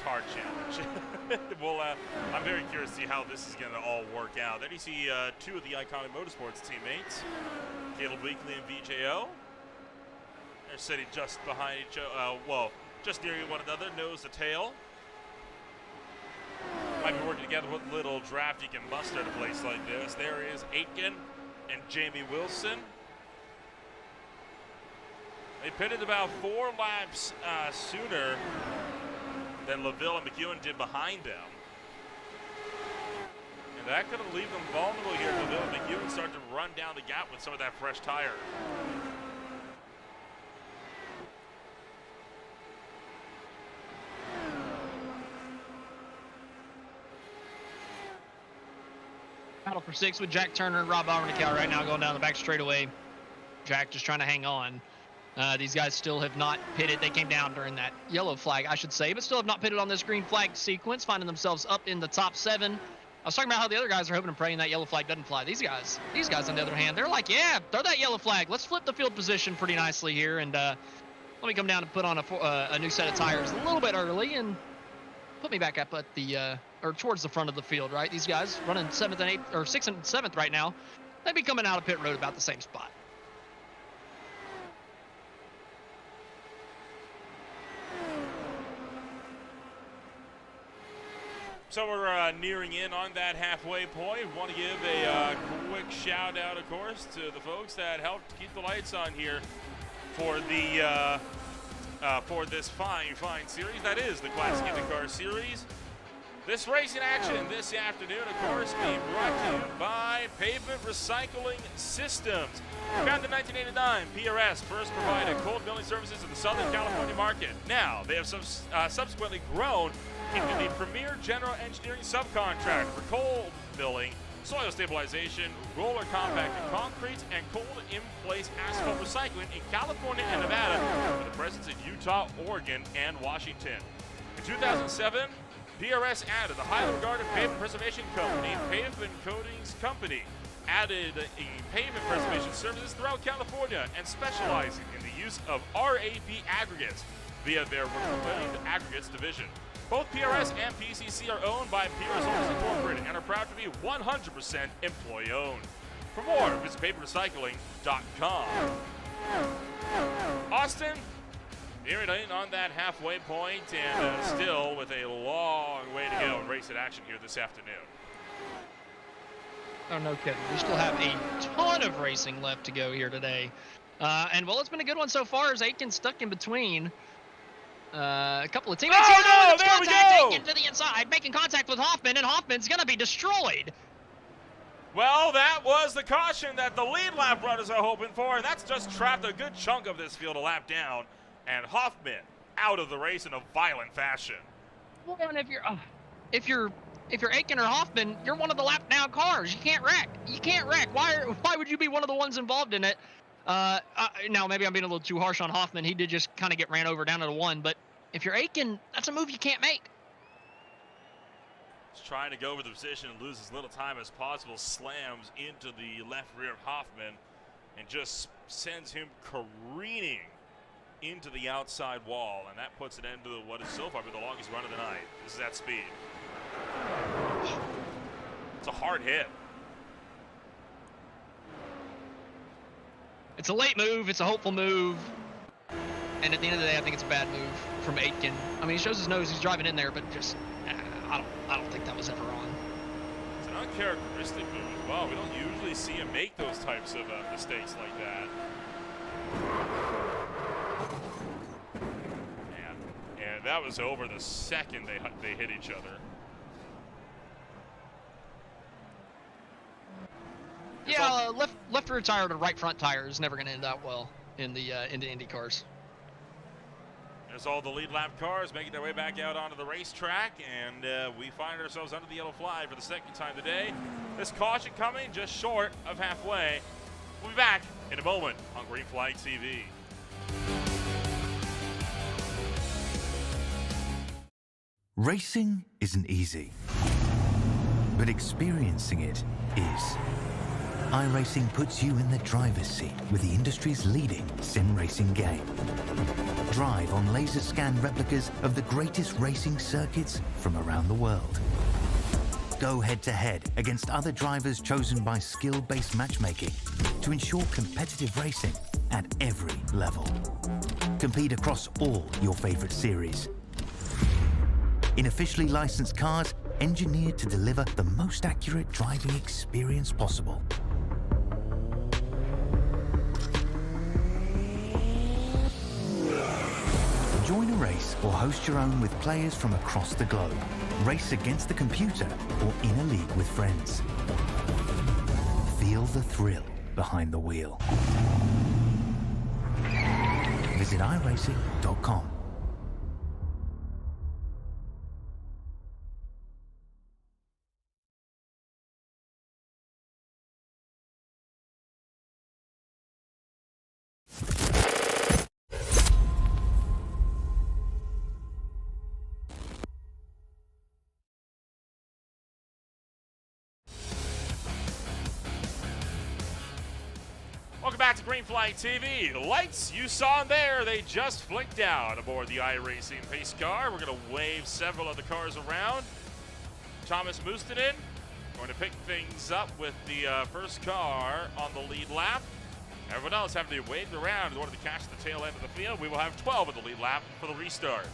hard challenge. Well, I'm very curious to see how this is going to all work out. Then you see two of the Iconic Motorsports teammates, Caleb Weekly and VJO. They're sitting just behind each other, well, just near one another, nose to tail. Might be working together with little draft you can muster at a place like this. There is Aitken and Jamie Wilson. They pitted about 4 laps sooner than LaVille and McEwen did behind them. And that could leave them vulnerable here if LaVille and McEwen start to run down the gap with some of that fresh tire. Battle for 6 with Jack Turner and Rob Alvernicow right now going down the back straightaway. Jack just trying to hang on. These guys still have not pitted. They came down during that yellow flag, I should say, but still have not pitted on this green flag sequence, finding themselves up in the top 7. I was talking about how the other guys are hoping and praying that yellow flag doesn't fly. These guys on the other hand, they're like, yeah, throw that yellow flag. Let's flip the field position pretty nicely here, and let me come down and put on a new set of tires a little bit early and put me back up at the or towards the front of the field, right? These guys running 7th and 8th or 6th and 7th right now. They'd be coming out of pit road about the same spot. So we're nearing in on that halfway point. We want to give a quick shout out, of course, to the folks that helped keep the lights on here for the for this fine series. That is the Classic Indycar Series. This racing action this afternoon, of course, being brought to you by Pavement Recycling Systems. Founded in 1989, PRS first provided cold milling services to the Southern California market. Now, they have subsequently grown into the premier general engineering subcontract for cold milling, soil stabilization, roller compacted concrete, and cold in-place asphalt recycling in California and Nevada, with a presence in Utah, Oregon, and Washington. In 2007, PRS added the highly regarded pavement preservation company, Pavement Coatings Company, added pavement preservation services throughout California, and specializing in the use of RAP aggregates via their Reclaimed Aggregates division. Both PRS and PCC are owned by PRS Owners Incorporated and are proud to be 100% employee-owned. For more, visit paperrecycling.com. Austin, nearing in on that halfway point, and still with a long way to go in racing action here this afternoon. Oh, no kidding. We still have a ton of racing left to go here today. And, well, it's been a good one so far as Aitken stuck in between a couple of teammates. Oh, no, there we go! Aitken to the inside, making contact with Hoffman, and Hoffman's going to be destroyed. Well, that was the caution that the lead lap runners are hoping for, and that's just trapped a good chunk of this field a lap down. And Hoffman out of the race in a violent fashion. Well, and if you're Aitken or Hoffman, you're one of the lap down cars. You can't wreck. Why would you be one of the ones involved in it? Now maybe I'm being a little too harsh on Hoffman. He did just kind of get ran over down to the 1, but if you're Aitken, that's a move you can't make. He's trying to go over the position and lose as little time as possible. Slams into the left rear of Hoffman and just sends him careening into the outside wall, and that puts an end to what is so far been the longest run of the night. This is at speed. It's a hard hit. It's a late move. It's a hopeful move. And at the end of the day, I think it's a bad move from Aitken. I mean, he shows his nose. He's driving in there, but just, I don't think that was ever on. It's an uncharacteristic move as well. We don't usually see him make those types of mistakes like that. And that was over the second they hit each other. Yeah, left rear tire to right front tire is never going to end out well in the Indy cars. There's all the lead lap cars making their way back out onto the racetrack, and we find ourselves under the yellow flag for the second time today. This caution coming just short of halfway. We'll be back in a moment on Green Flag TV. Racing isn't easy, but experiencing it is. iRacing puts you in the driver's seat with the industry's leading sim racing game. Drive on laser scan replicas of the greatest racing circuits from around the world. Go head-to-head against other drivers chosen by skill-based matchmaking to ensure competitive racing at every level. Compete across all your favorite series. In officially licensed cars, engineered to deliver the most accurate driving experience possible. Join a race or host your own with players from across the globe. Race against the computer or in a league with friends. Feel the thrill behind the wheel. Visit iRacing.com. Welcome back to Green Flag TV. The lights you saw in there, they just flicked out aboard the iRacing pace car. We're going to wave several of the cars around. Thomas Mustinen going to pick things up with the first car on the lead lap. Everyone else having to be waved around in order to catch the tail end of the field. We will have 12 in the lead lap for the restart.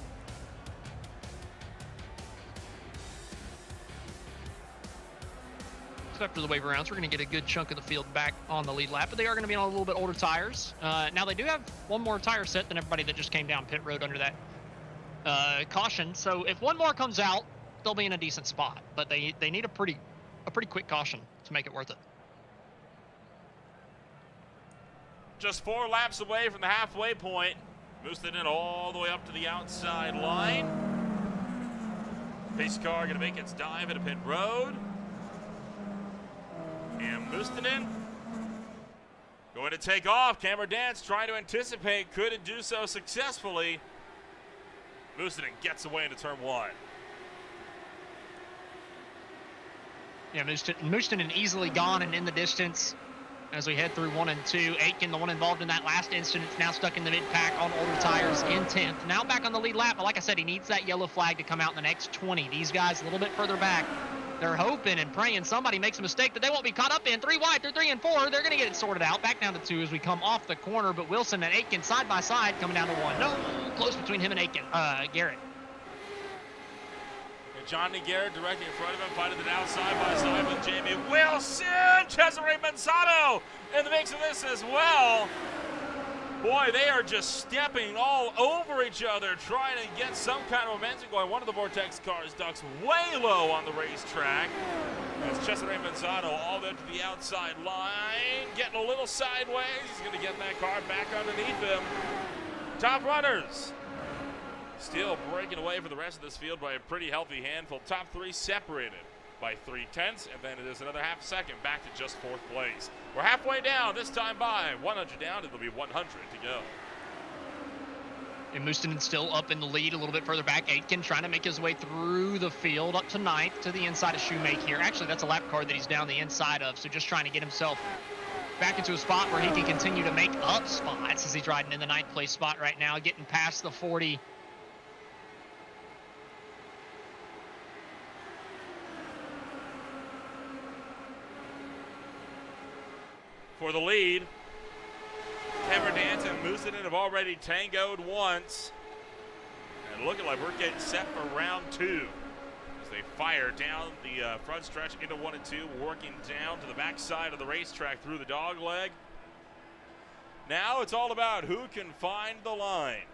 After the wave arounds, we're going to get a good chunk of the field back on the lead lap, but they are going to be on a little bit older tires. Now they do have one more tire set than everybody that just came down pit road under that caution. So if one more comes out, they'll be in a decent spot. But they need a pretty quick caution to make it worth it. Just 4 laps away from the halfway point. Boosted in all the way up to the outside line. Pace car going to make its dive into pit road. And Mustinen going to take off. Cameron Dance trying to anticipate, couldn't do so successfully. Mustinen gets away into turn 1. Yeah, Mustinen easily gone and in the distance as we head through 1 and 2. Aitken, the one involved in that last incident, is now stuck in the mid-pack on older tires in 10th. Now back on the lead lap, but like I said, he needs that yellow flag to come out in the next 20. These guys a little bit further back. They're hoping and praying somebody makes a mistake that they won't be caught up in. 3 wide through 3 and 4. They're going to get it sorted out. Back down to 2 as we come off the corner. But Wilson and Aitken side by side coming down to 1. No, close between him and Aitken. Garrett. And Johnny Garrett directly in front of him, fighting it out side by side with Jamie Wilson. Cesare Manzano in the mix of this as well. Boy, they are just stepping all over each other, trying to get some kind of momentum going. One of the Vortex cars ducks way low on the racetrack. As Cesare Manzano all the way to the outside line, getting a little sideways. He's going to get that car back underneath him. Top runners still breaking away for the rest of this field by a pretty healthy handful. Top 3 separated by 3/10, and then it is another half second back to just 4th place. We're halfway down, this time by 100 down. It'll be 100 to go. And Mustinen still up in the lead a little bit further back. Aitken trying to make his way through the field up to 9th to the inside of Shoemake here. Actually, that's a lap car that he's down the inside of, so just trying to get himself back into a spot where he can continue to make up spots as he's riding in the 9th place spot right now, getting past the 40. For the lead, Cameron Dance and Mustinen have already tangoed once. And looking like we're getting set for round 2. As they fire down the front stretch into 1 and 2, working down to the backside of the racetrack through the dog leg. Now it's all about who can find the line.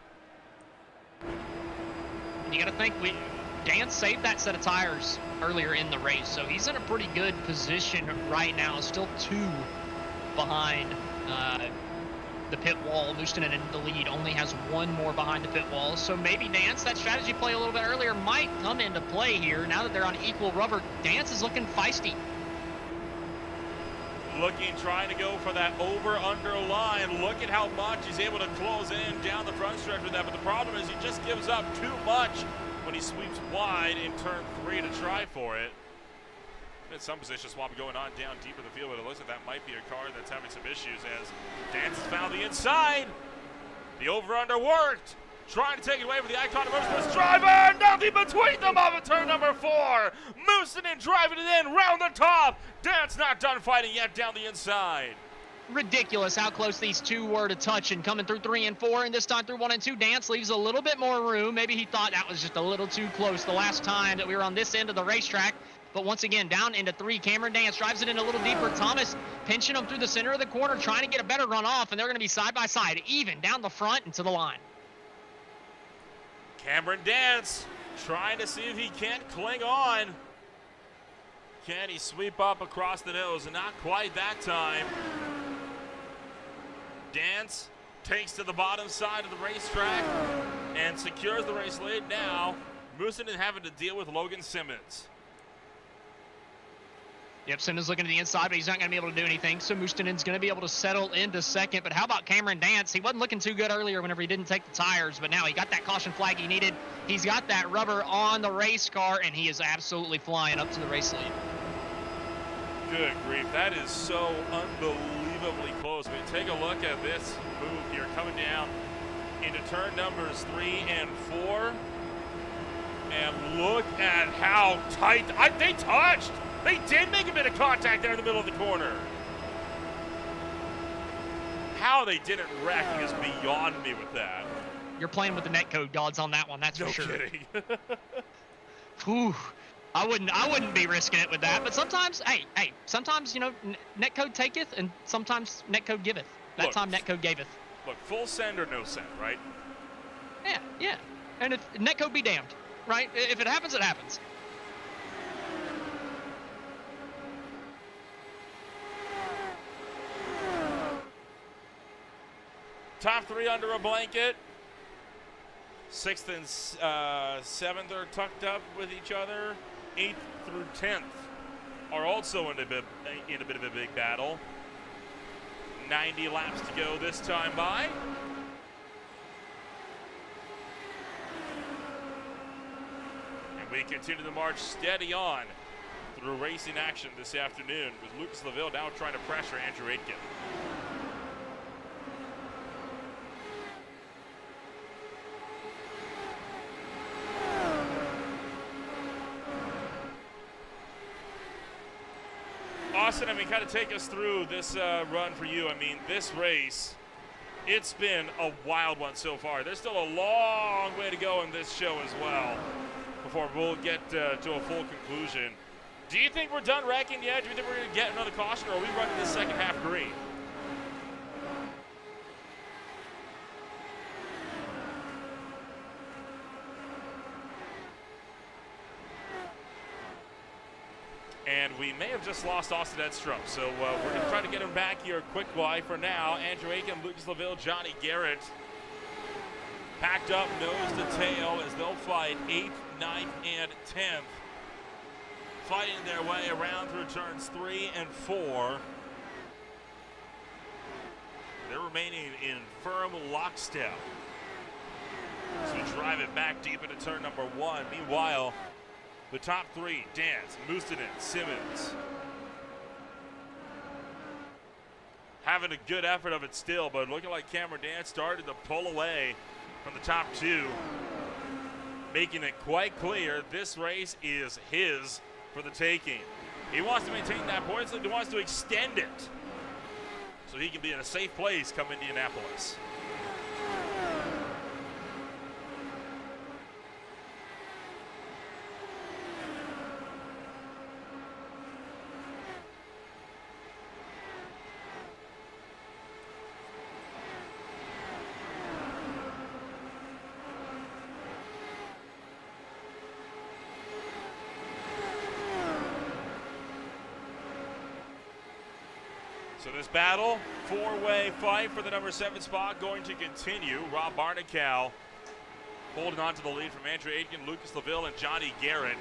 You got to think, Dance saved that set of tires earlier in the race, so he's in a pretty good position right now. Still 2 behind the pit wall. Mustinen in the lead, only has 1 more behind the pit wall. So maybe Dance, that strategy play a little bit earlier, might come into play here. Now that they're on equal rubber, Dance is looking feisty. Trying to go for that over-under line. Look at how much he's able to close in down the front stretch with that. But the problem is he just gives up too much when he sweeps wide in turn 3 to try for it. There's some position swap going on down deep in the field, but it looks like that might be a car that's having some issues as Dance has found the inside. The over-under worked. Trying to take it away with the icon of motorsports driver. Nothing between them off of turn number 4. Moosonen driving it in round the top. Dance not done fighting yet down the inside. Ridiculous how close these two were to touch, and coming through 3 and 4, and this time through 1 and 2. Dance leaves a little bit more room. Maybe he thought that was just a little too close the last time that we were on this end of the racetrack. But once again, down into 3, Cameron Dance drives it in a little deeper. Thomas pinching him through the center of the corner, trying to get a better run off, and they're going to be side by side, even down the front and to the line. Cameron Dance trying to see if he can't cling on. Can he sweep up across the nose? Not quite that time. Dance takes to the bottom side of the racetrack and secures the race lead. Now, Moosonen having to deal with Logan Simmons. Yep, Simmons looking to the inside, but he's not going to be able to do anything. So Moosonen's going to be able to settle into second. But how about Cameron Dance? He wasn't looking too good earlier whenever he didn't take the tires, but now he got that caution flag he needed. He's got that rubber on the race car, and he is absolutely flying up to the race lead. Good grief, that is so unbelievably close. I mean, take a look at this move here coming down into turn numbers 3 and 4. And look at how tight, they touched. They did make a bit of contact there in the middle of the corner. How they didn't wreck is beyond me with that. You're playing with the netcode gods on that one, that's for sure. No kidding. Whew. I wouldn't be risking it with that, but sometimes, hey, sometimes, you know, netcode taketh and sometimes netcode giveth. That time netcode gaveth. Look, full send or no send, right? Yeah. And if netcode be damned, right? If it happens, it happens. Top 3 under a blanket. 6th and 7th are tucked up with each other. 8th through 10th are also in a bit of a big battle. 90 laps to go this time by. And we continue the march steady on through racing action this afternoon with Lucas LaVille now trying to pressure Andrew Aitken. Austin, I mean, kind of take us through this run for you. I mean, this race, it's been a wild one so far. There's still a long way to go in this show as well before we'll get to a full conclusion. Do you think we're done wrecking yet? Do you think we're going to get another caution, or are we running this second half green? And we may have just lost Austin Edstrom, so we're going to try to get him back here quickly. For now, Andrew Aitken, Lucas LaVille, Johnny Garrett packed up nose to tail as they'll fight 8th, 9th, and 10th. Fighting their way around through turns 3 and 4. They're remaining in firm lockstep as we drive it back deep into turn number 1. Meanwhile, the top 3, Dance, Moosonen, Simmons, having a good effort of it still, but looking like Cameron Dance started to pull away from the top 2, making it quite clear this race is his for the taking. He wants to maintain that points lead, he wants to extend it so he can be in a safe place come Indianapolis. So this battle, 4-way fight for the number 7 spot going to continue. Rob Barnicow holding on to the lead from Andrew Aitken, Lucas LaVille, and Johnny Garrett.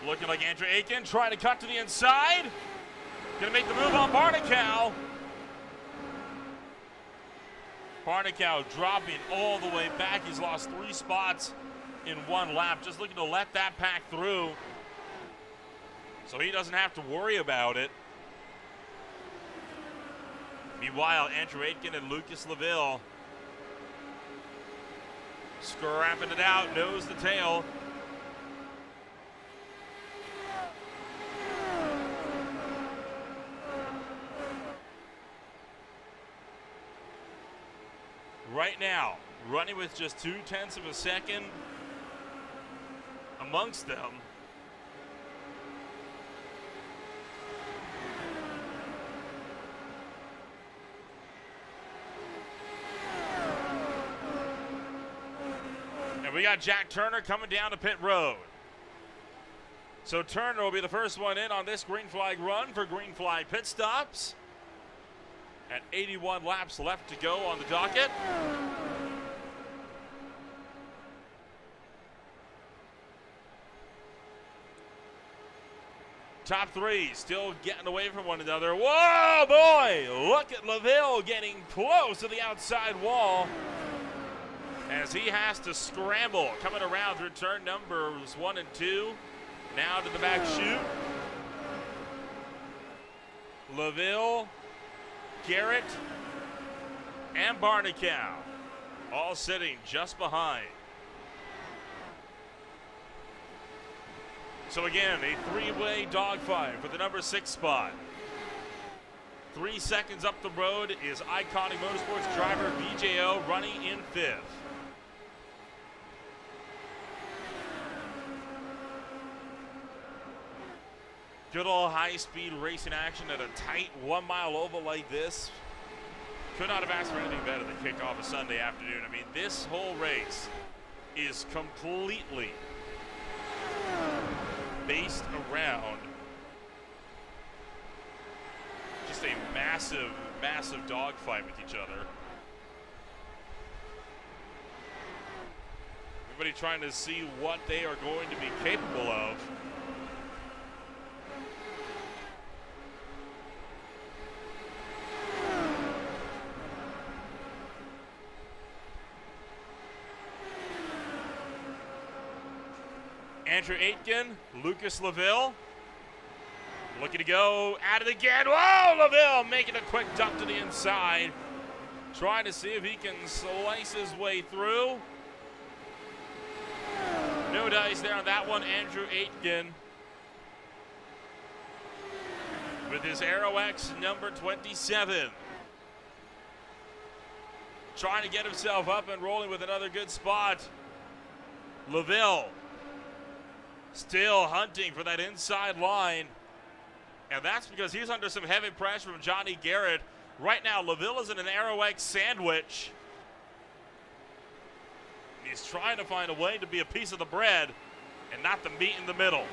Looking like Andrew Aitken trying to cut to the inside. Gonna make the move on Barnicow. Barnicow dropping all the way back. He's lost 3 spots in one lap, just looking to let that pack through so he doesn't have to worry about it. Meanwhile, Andrew Aitken and Lucas LaVille scrapping it out, nose to tail. Right now, running with just 0.2 of a second amongst them. And we got Jack Turner coming down to pit road. So Turner will be the first one in on this green flag run for green flag pit stops. At 81 laps left to go on the docket. Top three still getting away from one another. Whoa, boy! Look at LaVille getting close to the outside wall as he has to scramble. Coming around through turn numbers 1 and 2. Now to the back chute. LaVille, Garrett, and Barnicow all sitting just behind. So again, a three-way dogfight for the number 6 spot. 3 seconds up the road is Iconic Motorsports driver BJO running in 5th. Good old high-speed racing action at a tight 1-mile oval like this. Could not have asked for anything better than kick off a Sunday afternoon. I mean, this whole race is completely based around just a massive, massive dogfight with each other. Everybody trying to see what they are going to be capable of. Andrew Aitken, Lucas LaVille, looking to go at it again. Whoa, LaVille making a quick duck to the inside, trying to see if he can slice his way through. No dice there on that one. Andrew Aitken with his Aero X number 27. Trying to get himself up and rolling with another good spot. LaVille still hunting for that inside line, and that's because he's under some heavy pressure from Johnny Garrett. Right now, LaVille is in an Aero X sandwich. He's trying to find a way to be a piece of the bread and not the meat in the middle.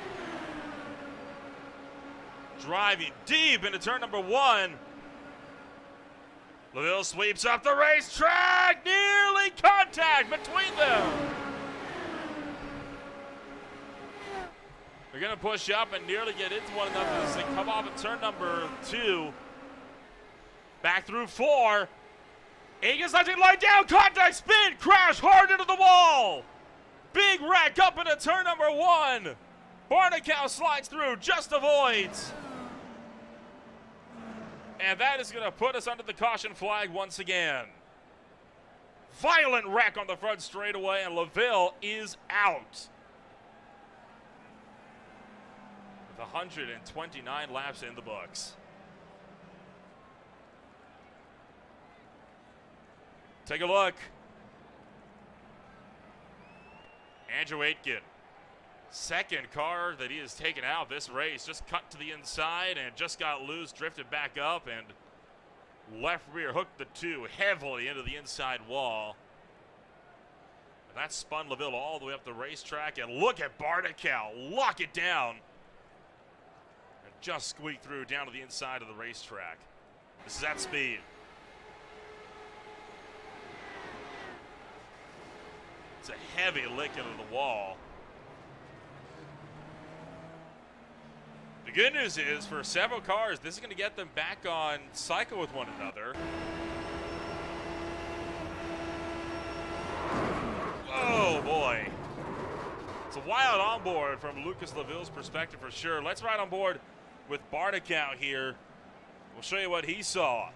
Driving deep into turn number 1. LaVille sweeps up the racetrack, nearly contact between them. They're going to push up and nearly get into one another as they come off of turn number 2. Back through 4. Aitken's letting light down, contact, spin, crash hard into the wall. Big wreck up into turn number 1. Barnicow slides through, just avoids. And that is going to put us under the caution flag once again. Violent wreck on the front straightaway, and LaVille is out. 129 laps in the books. Take a look. Andrew Aitken, second car that he has taken out this race, just cut to the inside and just got loose, drifted back up, and left rear hooked the 2 heavily into the inside wall. And that spun LaVille all the way up the racetrack, and look at Barnicow lock it down. Just squeaked through down to the inside of the racetrack. This is at speed. It's a heavy lick into the wall. The good news is, for several cars, this is going to get them back on cycle with one another. Oh boy. It's a wild onboard from Lucas LaVille's perspective for sure. Let's ride on board with Bartek out here. We'll show you what he saw.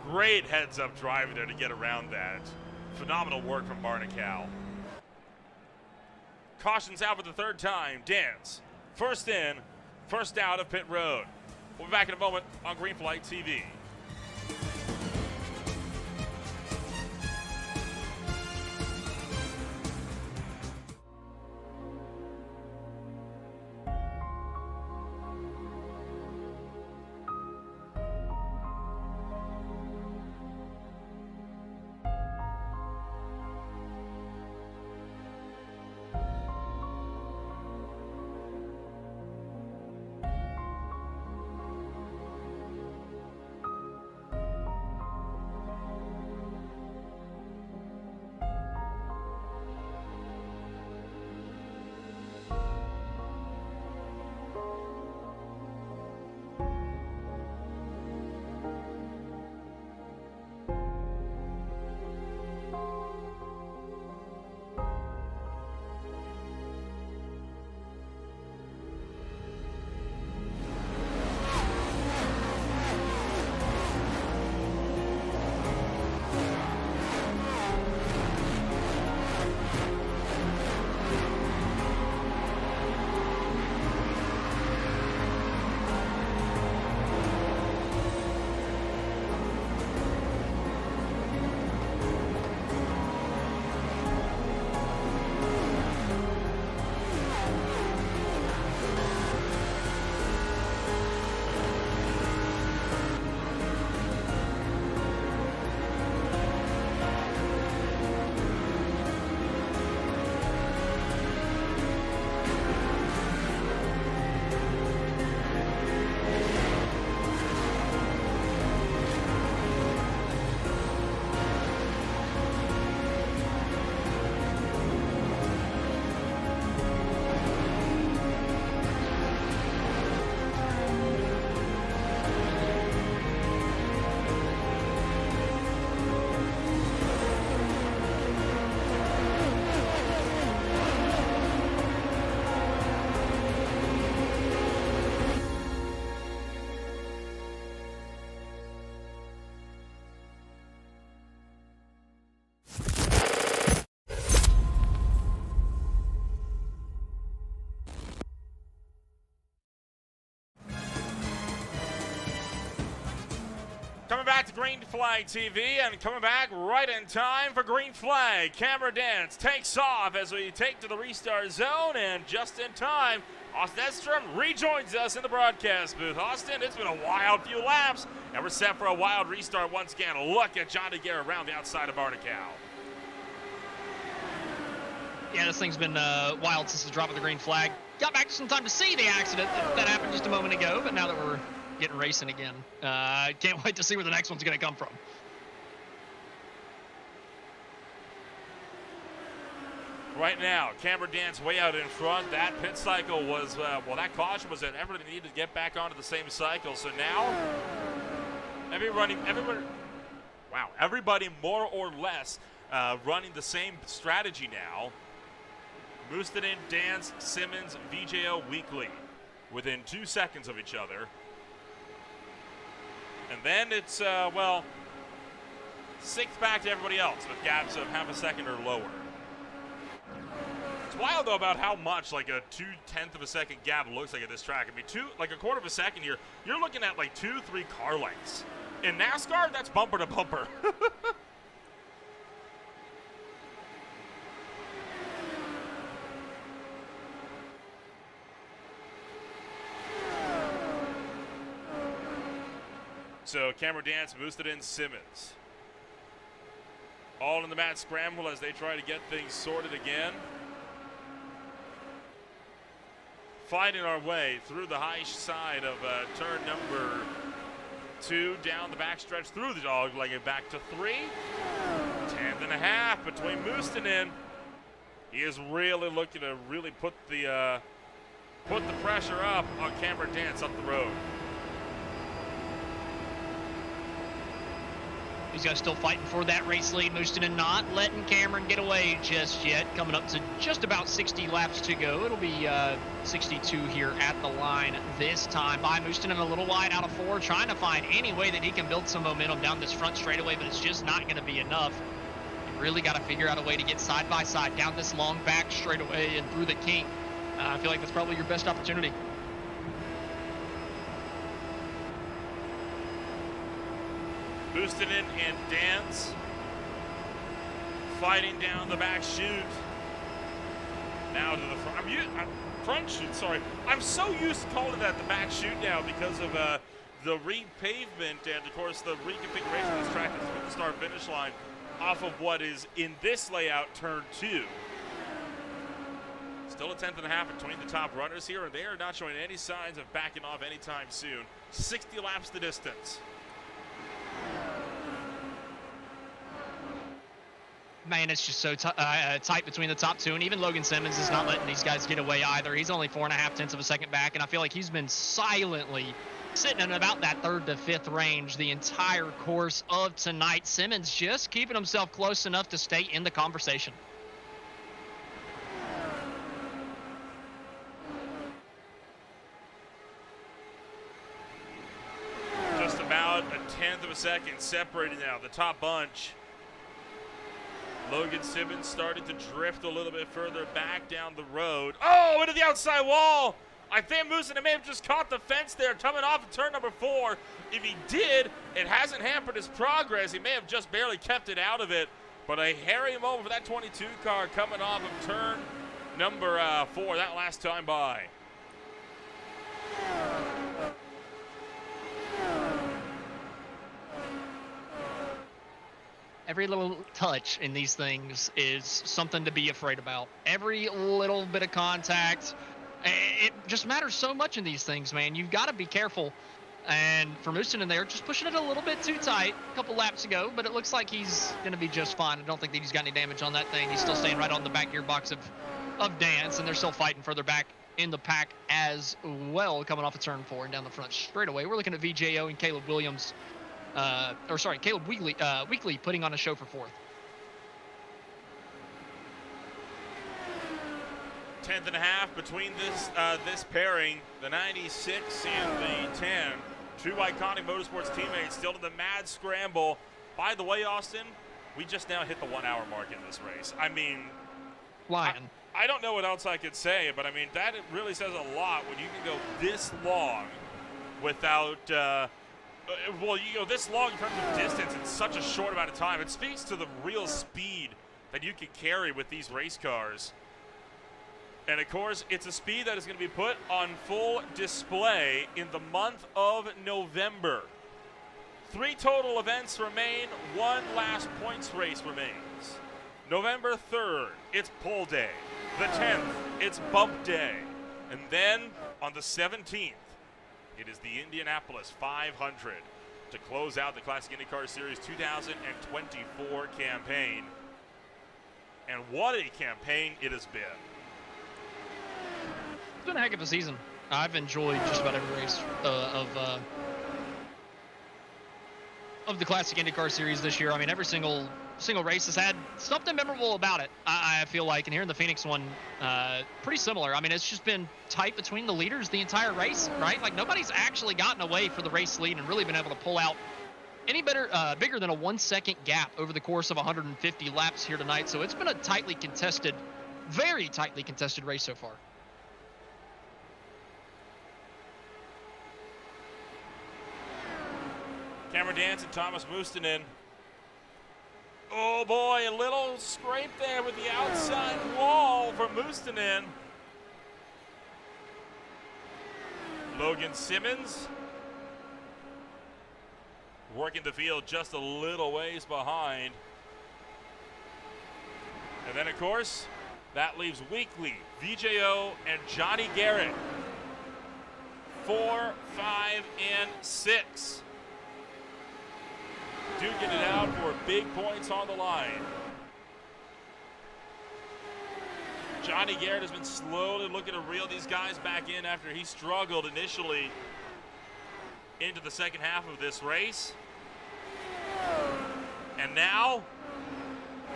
Great heads-up driving there to get around that. Phenomenal work from Barnacal. Caution's out for the third time. Dance. First in, first out of pit road. We'll be back in a moment on Green Flag TV. Coming back to Green Flag TV and coming back right in time for Green Flag. Camera Dance takes off as we take to the restart zone, and just in time, Austin Edstrom rejoins us in the broadcast booth. Austin, it's been a wild few laps, and we're set for a wild restart once again. Look at Johnny Garrett around the outside of Barnacal. Yeah, this thing's been wild since the drop of the green flag. Got back some time to see the accident that happened just a moment ago, but now that we're getting racing again, can't wait to see where the next one's going to come from. Right now, Camera Dance way out in front. That pit cycle was, well, that caution was that everybody needed to get back onto the same cycle. So now, everybody more or less running the same strategy now. Mustonen, Dance, Simmons, VJO weekly within 2 seconds of each other. And then it's, well, sixth back to everybody else with gaps of half a second or lower. It's wild, though, about how much like a 0.2 of a second gap looks like at this track. I mean, like a quarter of a second here, you're looking at like 2-3 car lengths. In NASCAR, that's bumper to bumper. So Camera Dance boosted in Simmons. All in the mad scramble as they try to get things sorted again. Fighting our way through the high side of turn number 2, down the backstretch through the dog-legged back to 3. 10.5 between Mustonen. He is really looking to really put the pressure up on Camera Dance up the road. These guys still fighting for that race lead. Moostonen not letting Cameron get away just yet. Coming up to just about 60 laps to go. It'll be 62 here at the line this time. By Moostonen a little wide out of 4, trying to find any way that he can build some momentum down this front straightaway, but it's just not going to be enough. You really got to figure out a way to get side by side down this long back straightaway and through the kink. I feel like that's probably your best opportunity. Moostonen and Dance fighting down the back chute. Now to the front. Front chute, sorry. I'm so used to calling that the back chute now because of the repavement and, of course, the reconfiguration of this track with the start-finish line off of what is in this layout, turn 2. Still a 10th and a half between the top runners here, and they are not showing any signs of backing off anytime soon. 60 laps the distance. Man, it's just so tight between the top 2, and even Logan Simmons is not letting these guys get away either. He's only 4.5 tenths of a second back, and I feel like he's been silently sitting in about that 3rd to 5th range the entire course of tonight. Simmons just keeping himself close enough to stay in the conversation. Just about a 10th of a second separating now, the top bunch. Logan Simmons started to drift a little bit further back down the road. Oh, into the outside wall. I think Moostonen may have just caught the fence there coming off of turn number 4. If he did, it hasn't hampered his progress. He may have just barely kept it out of it. But a hairy moment for that 22 car coming off of turn number 4, that last time by. Every little touch in these things is something to be afraid about. Every little bit of contact, it just matters so much in these things, man. You've got to be careful. And for Moostonen there, just pushing it a little bit too tight a couple laps ago, but it looks like he's going to be just fine. I don't think that he's got any damage on that thing. He's still staying right on the back gearbox of Dance, and they're still fighting further back in the pack as well, coming off of turn 4 and down the front straightaway. We're looking at VJO and Caleb Williams. Caleb Weekly putting on a show for 4th. 10th and a half between this pairing, the 96 and the 10. Two iconic motorsports teammates still in the mad scramble. By the way, Austin, we just now hit the 1 hour mark in this race. I mean, Flying. I don't know what else I could say, but I mean, that really says a lot when you can go this long without, well, you go this long in terms of distance in such a short amount of time. It speaks to the real speed that you can carry with these race cars. And of course, it's a speed that is going to be put on full display in the month of November. 3 total events remain, 1 last points race remains. November 3rd, it's pole day. The 10th, it's bump day. And then on the 17th, it is the Indianapolis 500 to close out the Classic IndyCar Series 2024 campaign. And what a campaign it has been. It's been a heck of a season. I've enjoyed just about every race of the Classic IndyCar Series this year. I mean, every single race has had something memorable about it, I feel like. And here in the Phoenix one, pretty similar. I mean, it's just been tight between the leaders the entire race, right? Like, nobody's actually gotten away for the race lead and really been able to pull out any bigger than a 1 second gap over the course of 150 laps here tonight. So it's been a tightly contested, very tightly contested race so far. Cameron Dance and Thomas Moostonen. Oh boy, a little scrape there with the outside wall for Moostonen. Logan Simmons working the field just a little ways behind. And then, of course, that leaves Weekly, VJO, and Johnny Garrett. 4, 5, and 6. Duking it out for big points on the line. Johnny Garrett has been slowly looking to reel these guys back in after he struggled initially into the second half of this race. And now,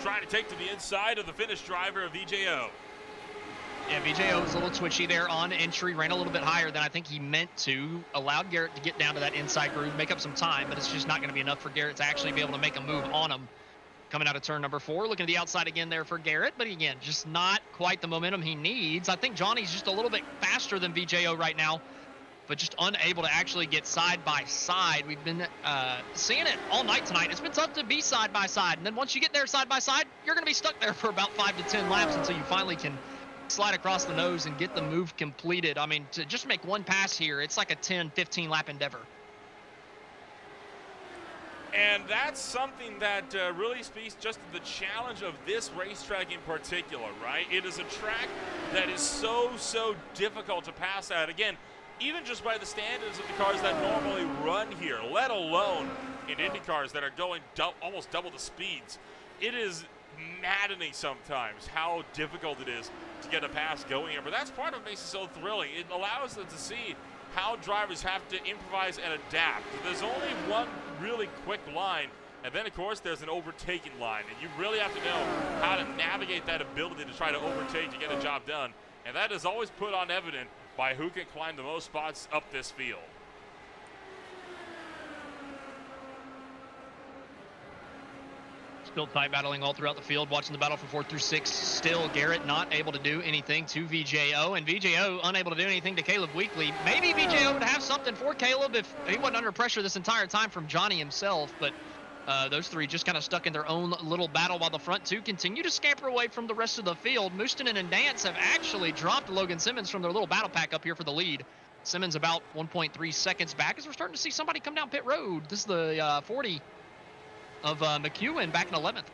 trying to take to the inside of the Finnish driver of VJO. Yeah, VJO was a little twitchy there on entry, ran a little bit higher than I think he meant to. Allowed Garrett to get down to that inside groove, make up some time, but it's just not going to be enough for Garrett to actually be able to make a move on him. Coming out of turn number 4, looking at the outside again there for Garrett, but again, just not quite the momentum he needs. I think Johnny's just a little bit faster than VJO right now, but just unable to actually get side by side. We've been seeing it all night tonight. It's been tough to be side by side, and then once you get there side by side, you're going to be stuck there for about 5 to 10 laps until you finally can slide across the nose and get the move completed. I mean, to just make one pass here, it's like a 10, 15 lap endeavor. And that's something that really speaks just to the challenge of this racetrack in particular, right? It is a track that is so difficult to pass at. Again, even just by the standards of the cars that normally run here, let alone in Indycars that are going almost double the speeds. It is maddening sometimes how difficult it is to get a pass going here, but that's part of what makes it so thrilling. It allows us to see how drivers have to improvise and adapt. There's only one really quick line, and then of course there's an overtaking line, and you really have to know how to navigate that ability to try to overtake to get a job done, and that is always put on evident by who can climb the most spots up this field. Still tight battling all throughout the field, watching the battle from 4 through 6. Still Garrett not able to do anything to VJO, and VJO unable to do anything to Caleb Weekly. Maybe VJO would have something for Caleb if he wasn't under pressure this entire time from Johnny himself, but those three just kind of stuck in their own little battle while the front two continue to scamper away from the rest of the field. Mustonen and Dance have actually dropped Logan Simmons from their little battle pack up here for the lead. Simmons about 1.3 seconds back as we're starting to see somebody come down pit road. This is the 40 of McEwen back in 11th.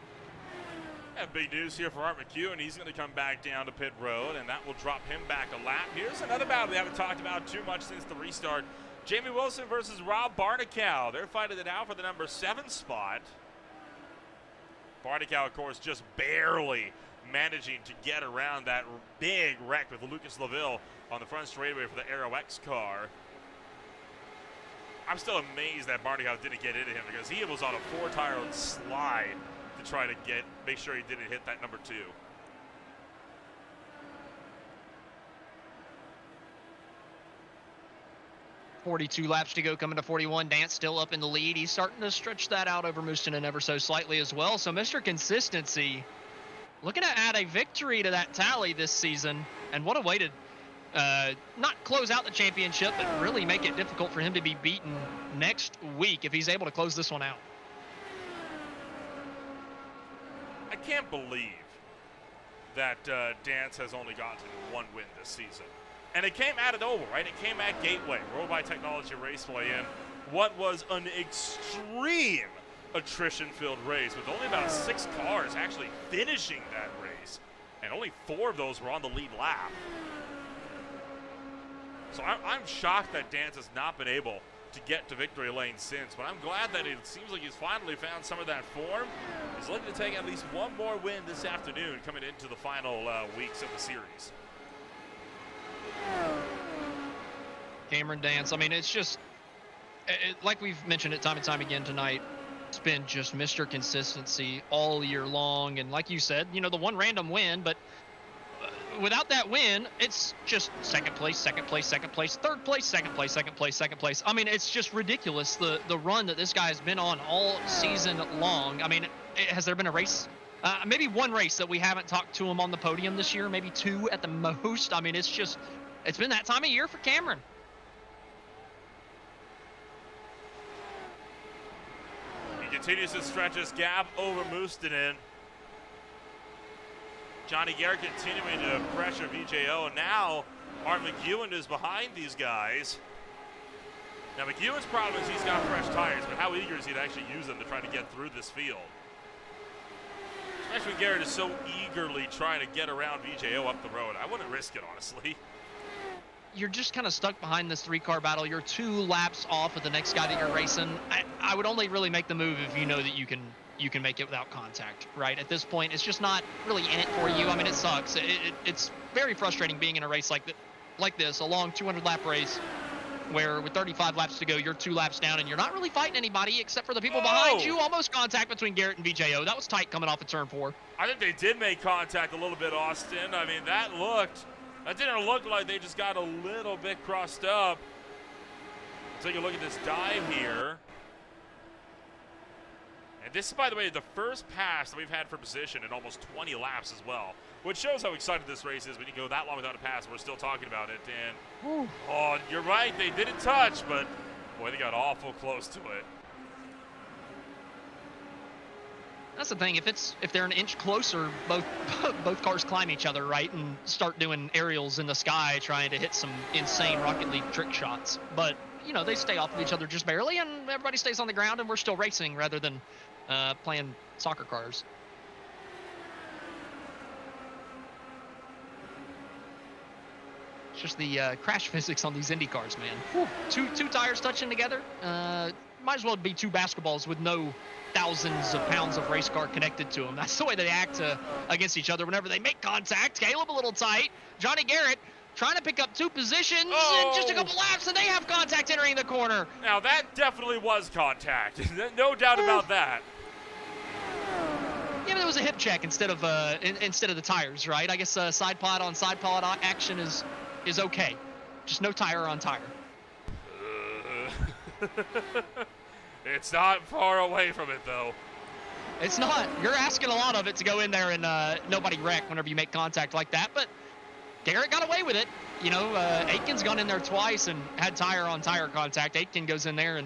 Yeah, big news here for Art McEwen. He's going to come back down to pit road, and that will drop him back a lap. Here's another battle we haven't talked about too much since the restart. Jamie Wilson versus Rob Barnicow. They're fighting it out for the number 7 spot. Barnicow, of course, just barely managing to get around that big wreck with Lucas Laville on the front straightaway for the Aero X car. I'm still amazed that Barnicow didn't get into him because he was on a 4-tire slide to try to make sure he didn't hit that number 2. .42 laps to go, coming to 41. Dance still up in the lead. He's starting to stretch that out over Mustonen ever so slightly as well. So Mr. Consistency looking to add a victory to that tally this season. And what a way to not close out the championship, but really make it difficult for him to be beaten next week if he's able to close this one out. I can't believe that Dance has only gotten 1 win this season. And it came at it over, right? It came at Gateway, Worldwide Technology Raceway, in what was an extreme attrition-filled race with only about 6 cars actually finishing that race. And only 4 of those were on the lead lap. So I'm shocked that Dance has not been able to get to victory lane since, but I'm glad that it seems like he's finally found some of that form. He's looking to take at least 1 more win this afternoon coming into the final weeks of the series. Cameron Dance, I mean, it's just, like we've mentioned it time and time again tonight, it's been just Mr. Consistency all year long. And like you said, you know, the one random win, but without that win, it's just second place, second place, second place, third place, second place, second place, second place. I mean, it's just ridiculous, the run that this guy has been on all season long. I mean, has there been a race? Maybe 1 race that we haven't talked to him on the podium this year, maybe 2 at the most. I mean, it's been that time of year for Cameron. He continues to stretch his gap over Mustonen. Johnny Garrett continuing to pressure VJO, and now Art McEwen is behind these guys. Now McEwen's problem is he's got fresh tires, but how eager is he to actually use them to try to get through this field? Especially when Garrett is so eagerly trying to get around VJO up the road. I wouldn't risk it, honestly. You're just kind of stuck behind this 3-car battle. You're 2 laps off of the next guy that you're racing. I would only really make the move if you know that you can make it without contact, right? At this point, it's just not really in it for you. I mean, it sucks. It's very frustrating being in a race like this, a long 200-lap race, where with 35 laps to go, you're 2 laps down, and you're not really fighting anybody except for the people behind you. Almost contact between Garrett and VJO. That was tight coming off of turn 4. I think they did make contact a little bit, Austin. I mean, that didn't look like they just got a little bit crossed up. Take a look at this dive here. And this is, by the way, the first pass that we've had for position in almost 20 laps as well, which shows how excited this race is when you go that long without a pass. We're still talking about it. And, oh, you're right, they didn't touch, but, boy, they got awful close to it. That's the thing. If they're an inch closer, both cars climb each other, right, and start doing aerials in the sky trying to hit some insane Rocket League trick shots. But, you know, they stay off of each other just barely, and everybody stays on the ground, and we're still racing rather than playing soccer cars. It's just the crash physics on these Indy cars, man. Whew. Two tires touching together. Might as well be 2 basketballs with no thousands of pounds of race car connected to them. That's the way they act against each other whenever they make contact. Caleb a little tight. Johnny Garrett trying to pick up 2 positions in just a couple laps, and they have contact entering the corner. Now, that definitely was contact. No doubt about that. Yeah, but it was a hip check instead of the tires, right? I guess side pod on side pod action is okay. Just no tire on tire. It's not far away from it, though. It's not. You're asking a lot of it to go in there and nobody wreck whenever you make contact like that, but Garrett got away with it. You know, Aitken's gone in there twice and had tire on tire contact. Aitken goes in there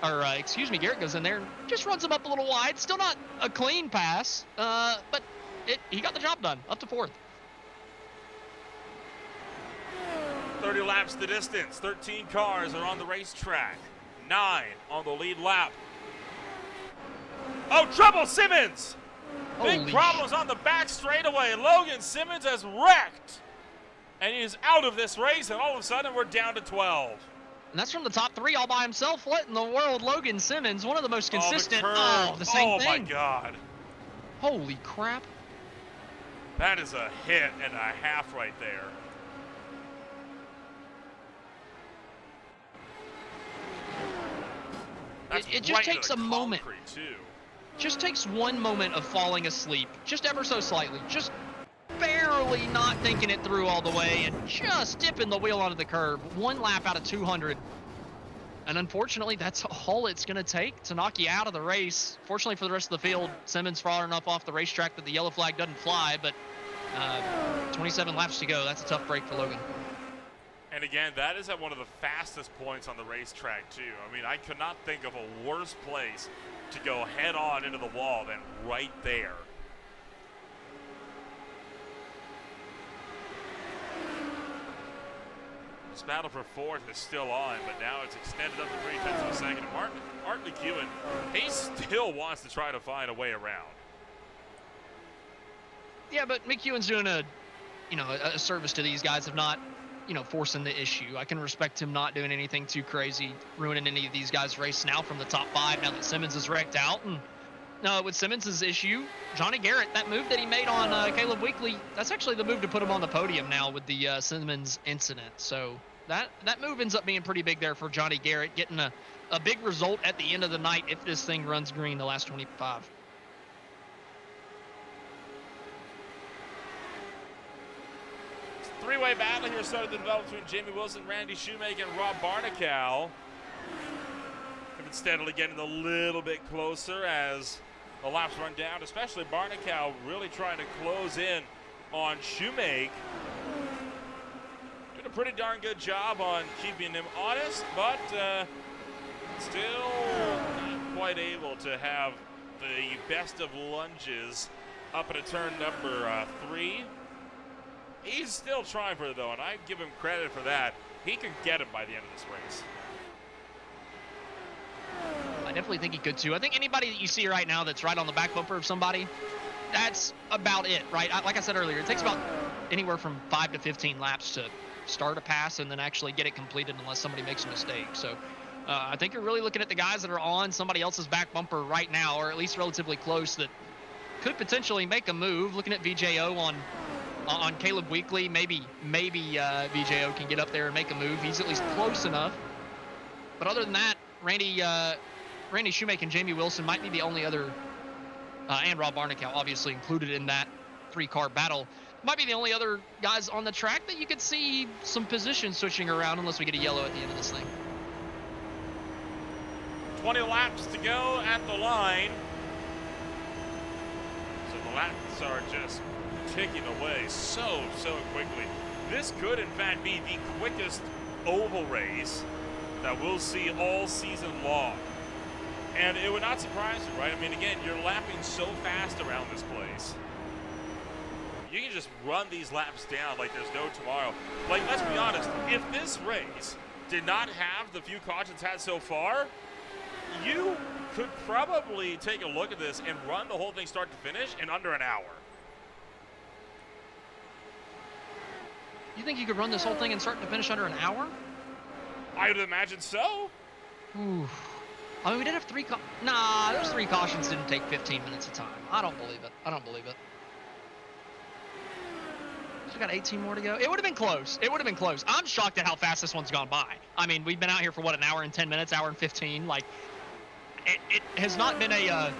Garrett goes in there and just runs him up a little wide. Still not a clean pass, but he got the job done, up to 4th. 30 laps the distance. 13 cars are on the racetrack. 9 on the lead lap. Oh, trouble, Simmons! Big problems on the back straightaway. Logan Simmons has wrecked. And he is out of this race, and all of a sudden we're down to 12. And that's from the top 3 all by himself. What in the world? Logan Simmons, one of the most consistent. The same thing. Oh, my God. Holy crap. That is a hit and a half right there. It just takes a moment. Just takes one moment of falling asleep, just ever so slightly, just barely not thinking it through all the way and just dipping the wheel onto the curb. 1 lap out of 200. And unfortunately, that's all it's going to take to knock you out of the race. Fortunately for the rest of the field, Simmons far enough off the racetrack that the yellow flag doesn't fly, but 27 laps to go. That's a tough break for Logan. And again, that is at one of the fastest points on the racetrack, too. I mean, I could not think of a worse place to go head-on into the wall than right there. This battle for 4th is still on, but now it's extended up to 3/10 of a second. And Martin McEwen, he still wants to try to find a way around. Yeah, but McEwen's doing a service to these guys of not, forcing the issue. I can respect him not doing anything too crazy, ruining any of these guys' race now from the top 5 now that Simmons is wrecked out. And no, with Simmons' issue, Johnny Garrett, that move that he made on Caleb Weekly, that's actually the move to put him on the podium now with the Simmons incident. So that move ends up being pretty big there for Johnny Garrett, getting a big result at the end of the night if this thing runs green the last 25. Three-way battle here started to develop between Jamie Wilson, Randy Shoemaker, and Rob Barnical. Have been steadily getting a little bit closer as the laps run down, especially Barnical really trying to close in on Shoemaker. Did a pretty darn good job on keeping him honest, but still not quite able to have the best of lunges up at a turn number 3. He's still trying for it, though, and I give him credit for that. He could get him by the end of this race. I definitely think he could, too. I think anybody that you see right now that's right on the back bumper of somebody, that's about it, right? Like I said earlier, it takes about anywhere from 5 to 15 laps to start a pass and then actually get it completed unless somebody makes a mistake. So I think you're really looking at the guys that are on somebody else's back bumper right now, or at least relatively close, that could potentially make a move. Looking at VJO on on Caleb Weekly. Maybe VJO can get up there and make a move. He's at least close enough. But other than that, Randy Shoemake and Jamie Wilson might be the only other, and Rob Barnicow obviously included in that 3-car battle, might be the only other guys on the track that you could see some position switching around unless we get a yellow at the end of this thing. 20 laps to go at the line. So the laps are just ticking away so quickly. This could, in fact, be the quickest oval race that we'll see all season long. And it would not surprise you, right? I mean, again, you're lapping so fast around this place. You can just run these laps down like there's no tomorrow. Like, let's be honest, if this race did not have the few cautions had so far, you could probably take a look at this and run the whole thing start to finish in under an hour. You think you could run this whole thing and start to finish under an hour? I would imagine so. Ooh. I mean, we did have nah, those 3 cautions didn't take 15 minutes of time. I don't believe it. I don't believe it. We got 18 more to go. It would have been close. It would have been close. I'm shocked at how fast this one's gone by. I mean, we've been out here for, what, an hour and 10 minutes, hour and 15? Like, it has not been a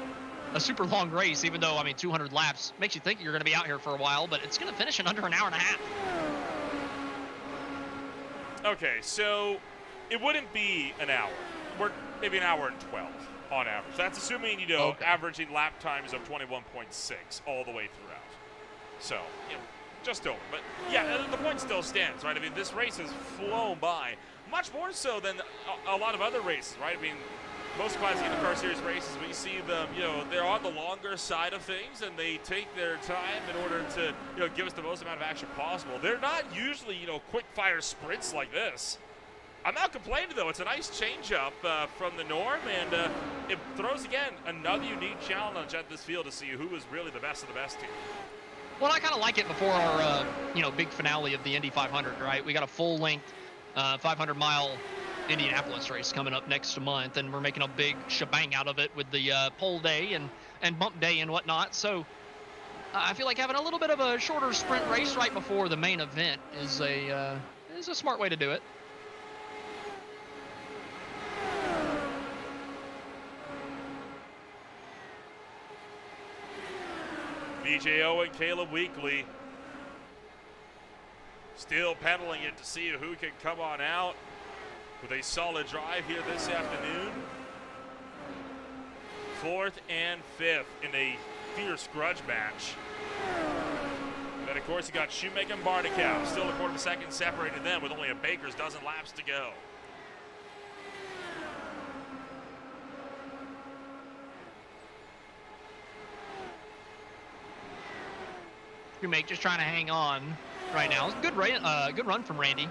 super long race, even though, I mean, 200 laps makes you think you're going to be out here for a while, but it's going to finish in under an hour and a half. Okay, so it wouldn't be an hour. We're maybe an hour and 12 on average. That's assuming, Okay. averaging lap times of 21.6 all the way throughout. So, just over. But, yeah, the point still stands, right? I mean, this race has flown by much more so than a lot of other races, right? I mean, most classic Indycar Series races, we see them, they're on the longer side of things, and they take their time in order to, give us the most amount of action possible. They're not usually, quick-fire sprints like this. I'm not complaining, though. It's a nice change-up from the norm, and it throws, again, another unique challenge at this field to see who is really the best of the best here. Well, I kind of like it before our, big finale of the Indy 500, right? We got a full-length 500-mile Indianapolis race coming up next month, and we're making a big shebang out of it with the pole day and bump day and whatnot. So I feel like having a little bit of a shorter sprint race right before the main event is a smart way to do it. VJO and Caleb Weekly still pedaling it to see who can come on out with a solid drive here this afternoon. 4th and 5th in a fierce grudge match. And then, of course, you got Shoemake and Barnicow. Still a quarter of a second separating them with only a baker's dozen laps to go. Shoemake just trying to hang on right now. Good run from Randy.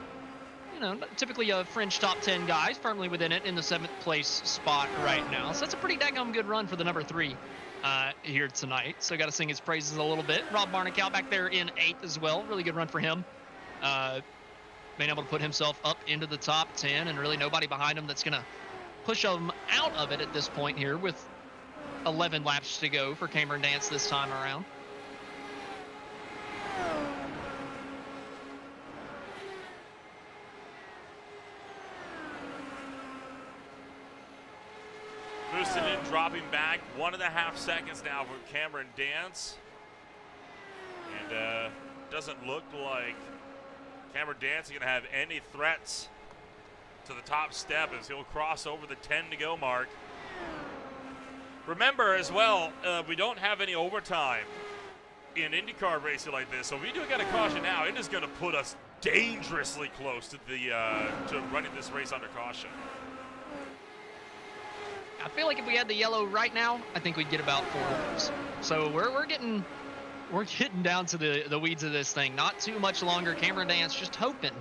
Typically a fringe top 10 guy, firmly within it in the 7th place spot right now. So that's a pretty daggum good run for the number 3 here tonight. So got to sing his praises a little bit. Rob Barnicow back there in 8th as well. Really good run for him. Being able to put himself up into the top 10, and really nobody behind him that's going to push him out of it at this point here with 11 laps to go for Cameron Dance this time around. Boosted in, dropping back 1.5 seconds now for Cameron Dance. And doesn't look like Cameron Dance is going to have any threats to the top step as he'll cross over the 10 to go mark. Remember as well, we don't have any overtime in IndyCar racing like this. So if we do get a caution now, it is going to put us dangerously close to the to running this race under caution. I feel like if we had the yellow right now, I think we'd get about 4 laps. So we're getting down to the weeds of this thing. Not too much longer. Cameron Dance just hoping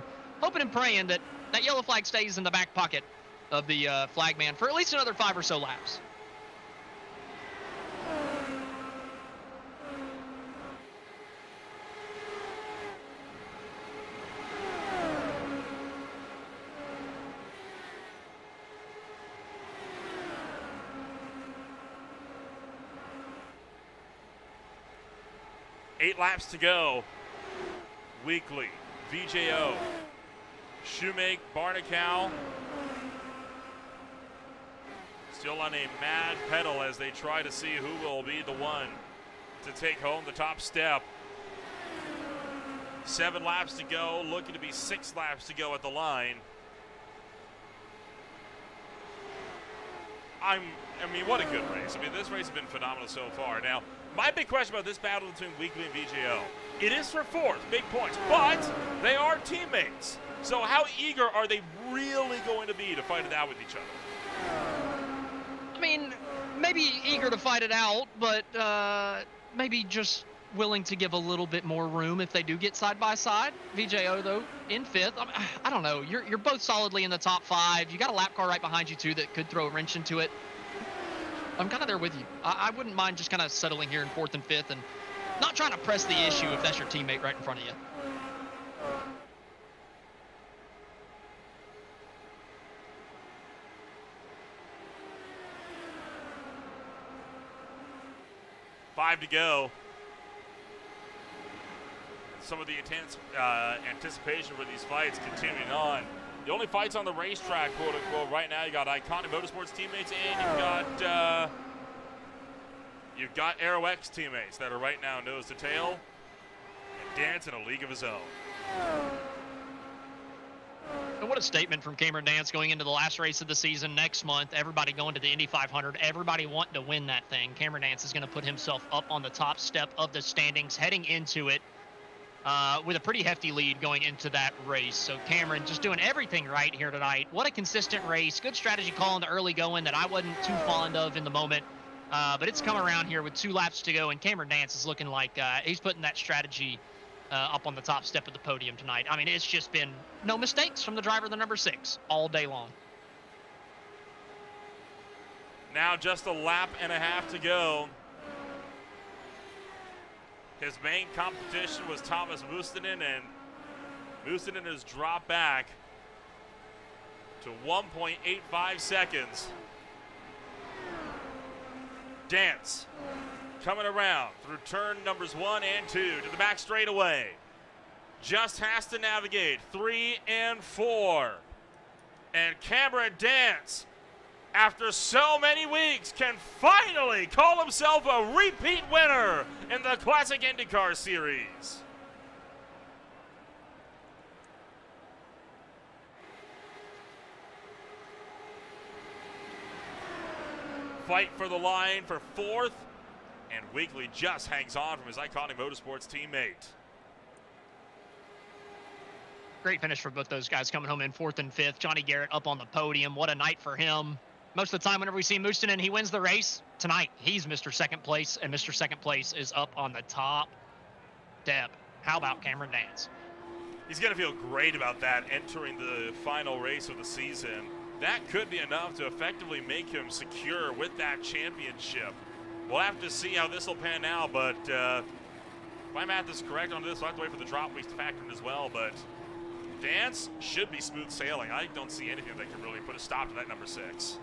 and praying that that yellow flag stays in the back pocket of the flagman for at least another 5 or so laps. Eight laps to go. Weekly, VJO, Shoemake, Barnacow, still on a mad pedal as they try to see who will be the one to take home the top step. 7 laps to go, looking to be 6 laps to go at the line. I mean, what a good race. I mean, this race has been phenomenal so far. Now, my big question about this battle between Weekly and VJO, it is for 4th, big points, but they are teammates. So how eager are they really going to be to fight it out with each other? I mean, maybe eager to fight it out, but maybe just willing to give a little bit more room if they do get side by side. VJO though in 5th. I don't know. You're both solidly in the top 5. You got a lap car right behind you too that could throw a wrench into it. I'm kind of there with you. I wouldn't mind just kind of settling here in 4th and 5th and not trying to press the issue if that's your teammate right in front of you. Five to go. Some of the intense anticipation for these fights continuing on. The only fights on the racetrack, quote unquote, right now, you got Iconic Motorsports teammates and you've got Aero X teammates that are right now nose to tail and Dance in a league of his own. And what a statement from Cameron Dance going into the last race of the season next month. Everybody going to the Indy 500. Everybody wanting to win that thing. Cameron Dance is going to put himself up on the top step of the standings heading into it with a pretty hefty lead going into that race. So Cameron just doing everything right here tonight. What a consistent race. Good strategy call in the early going that I wasn't too fond of in the moment. But it's come around here with 2 laps to go, and Cameron Dance is looking like he's putting that strategy up on the top step of the podium tonight. I mean, it's just been no mistakes from the driver, the number 6, all day long. Now just a lap and a half to go. His main competition was Thomas Mustinen, and Mustinen has dropped back to 1.85 seconds. Dance coming around through turn numbers 1 and 2 to the back straightaway. Just has to navigate 3 and 4. And Cameron Dance, after so many weeks, can finally call himself a repeat winner in the Classic Indycar Series. Fight for the line for 4th, and Weekly just hangs on from his Iconic Motorsports teammate. Great finish for both those guys coming home in 4th and 5th. Johnny Garrett up on the podium. What a night for him. Most of the time, whenever we see Mustinen, he wins the race. Tonight, he's Mr. Second Place, and Mr. Second Place is up on the top. Deb, how about Cameron Dance? He's going to feel great about that entering the final race of the season. That could be enough to effectively make him secure with that championship. We'll have to see how this will pan out, but if my math is correct on this, I'll have to wait for the drop weeks to factor in as well, but Dance should be smooth sailing. I don't see anything that can really put a stop to that number 6.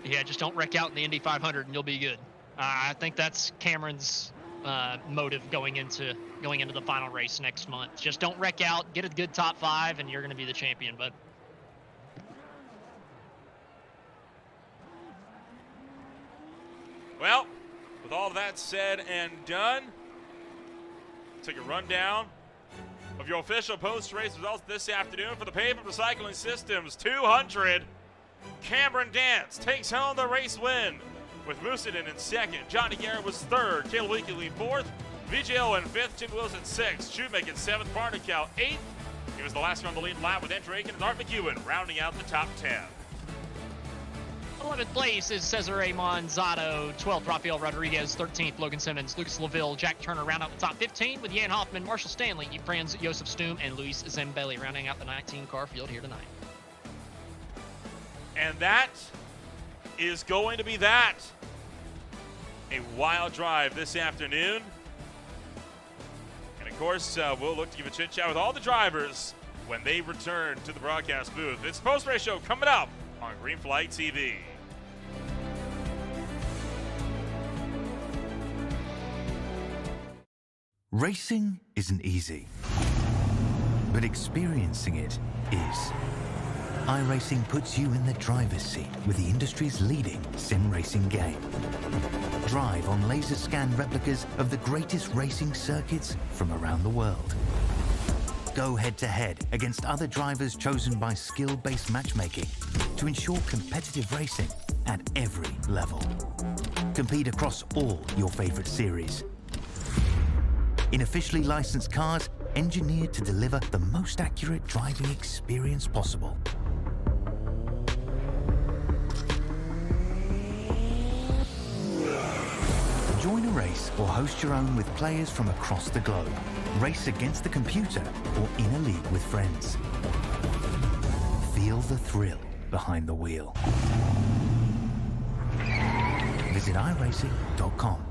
Yeah, just don't wreck out in the Indy 500 and you'll be good. I think that's Cameron's motive going into the final race next month. Just don't wreck out, get a good top 5, and you're going to be the champion, bud. Well, with all that said and done, take a rundown of your official post-race results this afternoon for the Pavement Recycling Systems 200. Cameron Dance takes home the race win with Mustinen in 2nd. Johnny Garrett was 3rd. Caleb Weekly 4th. VJO in 5th. Tim Wilson 6th. Shoemake in 7th. Barnacow 8th. He was the last one on the lead lap with Andrew Aiken and Art McEwen rounding out the top 10. 11th place is Cesare Monzato, 12th Rafael Rodriguez, 13th Logan Simmons, Lucas LaVille, Jack Turner round out the top 15 with Jan Hoffman, Marshall Stanley, Franz Josef Stum, and Luis Zambelli rounding out the 19-car field here tonight. And that is going to be that. A wild drive this afternoon. And of course, we'll look to give a chit chat with all the drivers when they return to the broadcast booth. It's post-race show coming up on Green Flag TV. Racing isn't easy. but experiencing it is. iRacing puts you in the driver's seat with the industry's leading sim racing game. Drive on laser scan replicas of the greatest racing circuits from around the world. Go head-to-head against other drivers chosen by skill-based matchmaking to ensure competitive racing at every level. Compete across all your favorite series. In officially licensed cars, engineered to deliver the most accurate driving experience possible. Join a race or host your own with players from across the globe. Race against the computer or in a league with friends. Feel the thrill behind the wheel. Visit iRacing.com.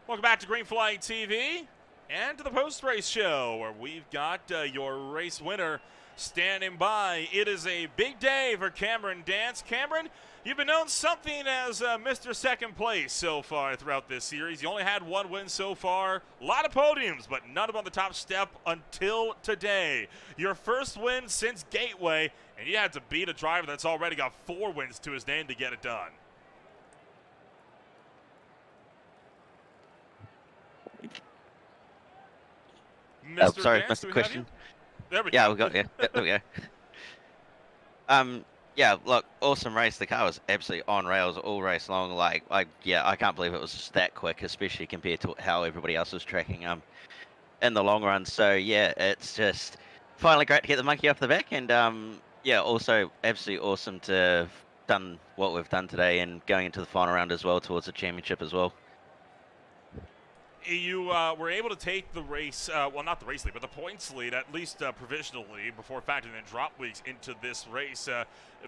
Welcome back to Green Flag TV and to the post-race show where we've got your race winner standing by. It is a big day for Cameron Dance. Cameron, you've been known something as Mr. Second Place so far throughout this series. You only had one win so far. A lot of podiums, but none of them on the top step until today. Your first win since Gateway, and you had to beat a driver that's already got 4 wins to his name to get it done. Sorry, Dance, missed the question. There we Yeah, go. there we go. Yeah, look, awesome race. The car was absolutely on rails all race long. Yeah, I can't believe it was just that quick, especially compared to how everybody else was tracking in the long run. So yeah, it's just finally great to get the monkey off the back, and yeah, also absolutely awesome to have done what we've done today and going into the final round as well towards the championship as well. You were able to take the race, well, not the race lead, but the points lead, at least provisionally, before factoring in drop weeks into this race,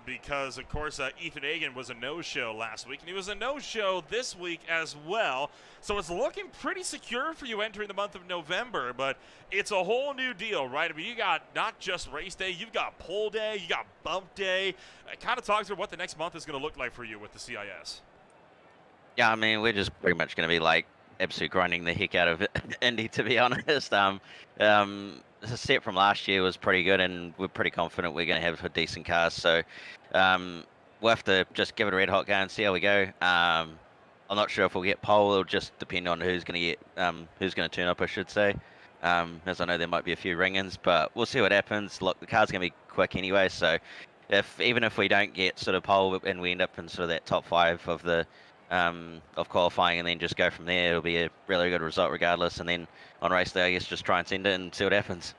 because, of course, Ethan Hagan was a no-show last week, and he was a no-show this week as well. So it's looking pretty secure for you entering the month of November, but it's a whole new deal, right? I mean, you got not just race day, you've got pole day, you got bump day. Kind of talk through what the next month is going to look like for you with the CIS. Yeah, I mean, we're just pretty much going to be like absolutely grinding the heck out of Indy, to be honest. The set from last year was pretty good, and we're pretty confident we're going to have a decent car. So we'll have to just give it a red hot go and see how we go. I'm not sure if we'll get pole. It'll just depend on who's going to turn up, I should say. as I know there might be a few ring-ins, but we'll see what happens. Look, the car's going to be quick anyway, so even if we don't get sort of pole and we end up in sort of that top 5 of the of qualifying and then just go from there, it'll be a really good result regardless. And then on race day, I guess just try and send it and see what happens.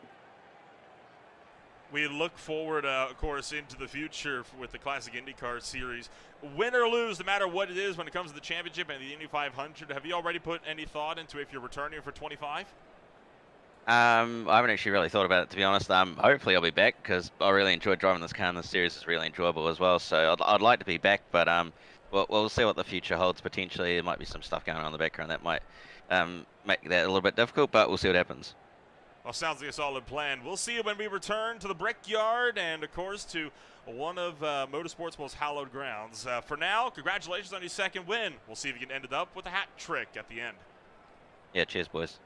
We look forward, of course, into the future with the Classic IndyCar Series. Win or lose, no matter what it is when it comes to the championship and the Indy 500, have you already put any thought into if you're returning for 25? I haven't actually really thought about it, to be honest. Hopefully I'll be back because I really enjoyed driving this car, and the series is really enjoyable as well. So I'd like to be back, but we'll see what the future holds. Potentially there might be some stuff going on in the background that might make that a little bit difficult, but we'll see what happens. Well, sounds like a solid plan. We'll see you when we return to the Brickyard and, of course, to one of motorsport's most hallowed grounds. For now, congratulations on your second win. We'll see if you can end it up with a hat trick at the end. Yeah, cheers, boys.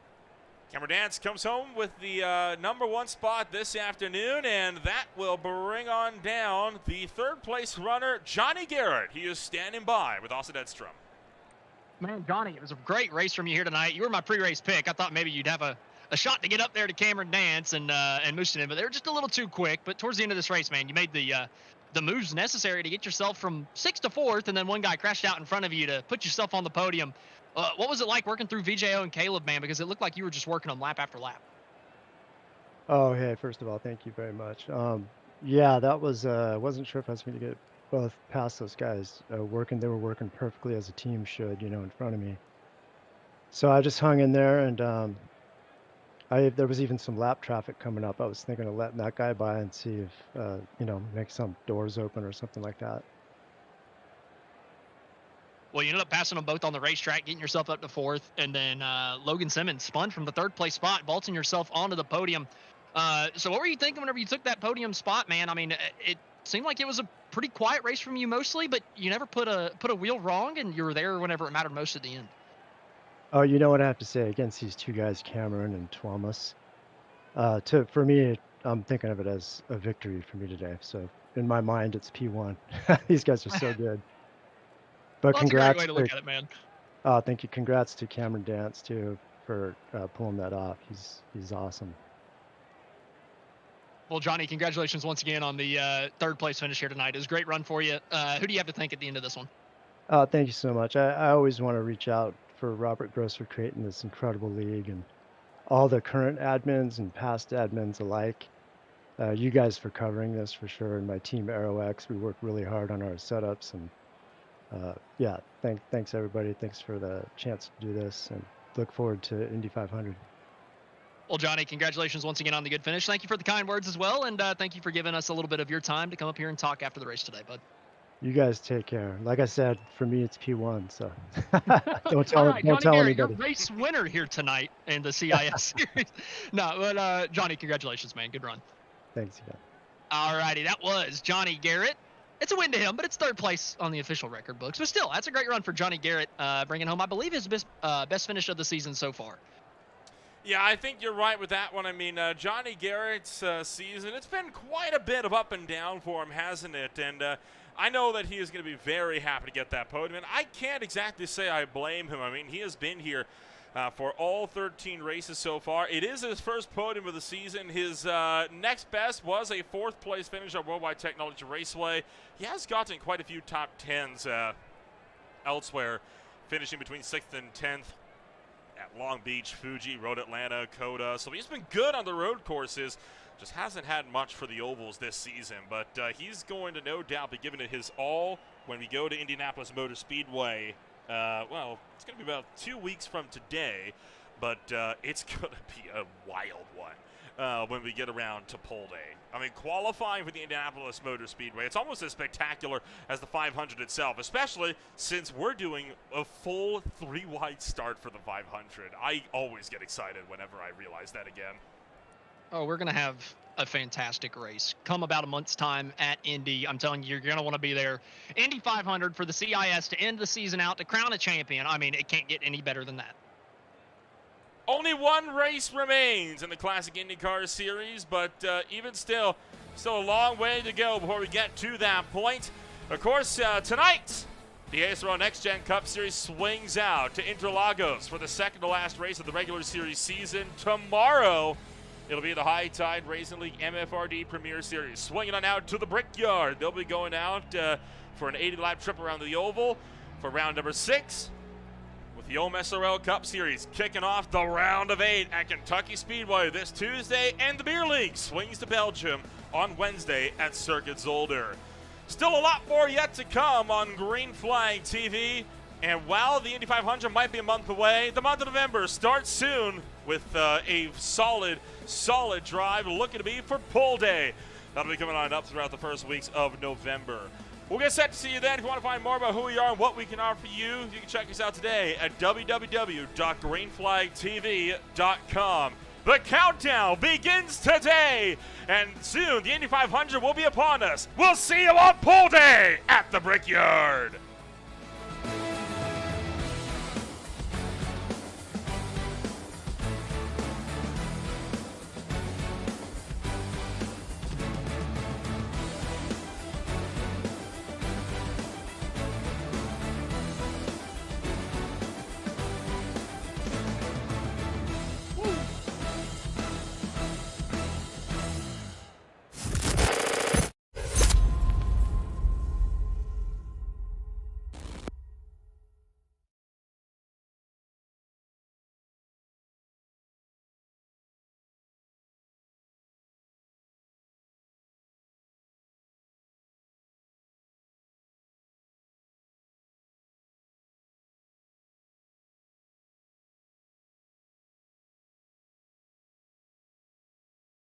Cameron Dance comes home with the #1 spot this afternoon, and that will bring on down the third-place runner, Johnny Garrett. He is standing by with Austin Edstrom. Man, Johnny, it was a great race from you here tonight. You were my pre-race pick. I thought maybe you'd have a shot to get up there to Cameron Dance and Mooston in, but they were just a little too quick. But towards the end of this race, man, you made the moves necessary to get yourself from 6th to 4th, and then one guy crashed out in front of you to put yourself on the podium. What was it like working through VJO and Caleb, man? Because it looked like you were just working them lap after lap. Oh, hey, first of all, thank you very much. Yeah, that was, wasn't sure if I was going to get both past those guys working. They were working perfectly as a team should, in front of me. So I just hung in there, and there was even some lap traffic coming up. I was thinking of letting that guy by and see if, make some doors open or something like that. Well, you ended up passing them both on the racetrack, getting yourself up to 4th, and then Logan Simmons spun from the 3rd place spot, vaulting yourself onto the podium. So what were you thinking whenever you took that podium spot, man? I mean, it seemed like it was a pretty quiet race from you mostly, but you never put a wheel wrong, and you were there whenever it mattered most at the end. Oh, you know what I have to say against these two guys, Cameron and Tuomas? For me, I'm thinking of it as a victory for me today. So in my mind, it's P1. These guys are so good. But Well, that's a congrats. great way to look at it, man. Thank you. Congrats to Cameron Dance too for pulling that off. He's awesome. Well, Johnny, congratulations once again on the 3rd place finish here tonight. It was a great run for you. Who do you have to thank at the end of this one? Thank you so much. I always want to reach out for Robert Grosser creating this incredible league and all the current admins and past admins alike. You guys for covering this for sure, and my team AeroX. We work really hard on our setups, and yeah, thanks everybody. Thanks for the chance to do this, and look forward to Indy 500. Well, Johnny, congratulations once again on the good finish. Thank you for the kind words as well, and thank you for giving us a little bit of your time to come up here and talk after the race today, bud. You guys take care. Like I said, for me it's P1, so don't tell, All right, don't Johnny tell Garrett, anybody. your race winner here tonight in the CIS series. No, but Johnny, congratulations, man. Good run. Thanks again. All righty, that was Johnny Garrett. It's a win to him, but it's 3rd place on the official record books. But still, that's a great run for Johnny Garrett, bringing home, I believe, his best finish of the season so far. Yeah, I think you're right with that one. I mean, Johnny Garrett's season, it's been quite a bit of up and down for him, hasn't it? And I know that he is going to be very happy to get that podium. And I can't exactly say I blame him. I mean, he has been here for all 13 races so far. It is his first podium of the season. His next best was a 4th place finish at Worldwide Technology Raceway. He has gotten quite a few top 10s elsewhere, finishing between 6th and 10th at Long Beach, Fuji, Road Atlanta, Coda. So he's been good on the road courses. Just hasn't had much for the ovals this season. But he's going to no doubt be giving it his all when we go to Indianapolis Motor Speedway. Well, it's going to be about 2 weeks from today, but it's going to be a wild one when we get around to pole day. I mean, qualifying for the Indianapolis Motor Speedway, it's almost as spectacular as the 500 itself, especially since we're doing a full 3-wide start for the 500. I always get excited whenever I realize that again. Oh, we're going to have a fantastic race. Come about a month's time at Indy. I'm telling you, you're going to want to be there. Indy 500 for the CIS to end the season out, to crown a champion. I mean, it can't get any better than that. Only one race remains in the Classic IndyCar Series, but even still a long way to go before we get to that point. Of course, tonight, The ASRO Next Gen Cup Series swings out to Interlagos for the second to last race of the regular series season. Tomorrow, it'll be the High Tide Racing League MFRD Premier Series. Swinging on out to the Brickyard. They'll be going out for an 80-lap trip around the oval for round number 6. With the OMSRL Cup Series kicking off the round of 8 at Kentucky Speedway this Tuesday, and the Beer League swings to Belgium on Wednesday at Circuit Zolder. Still a lot more yet to come on Green Flag TV, and while the Indy 500 might be a month away, the month of November starts soon with a solid drive looking to be for Pole Day. That'll be coming on up throughout the first weeks of November. We'll get set to see you then. If you want to find more about who we are and what we can offer you, you can check us out today at www.greenflagtv.com. The countdown begins today, and soon the Indy 500 will be upon us. We'll see you on Pole Day at the Brickyard.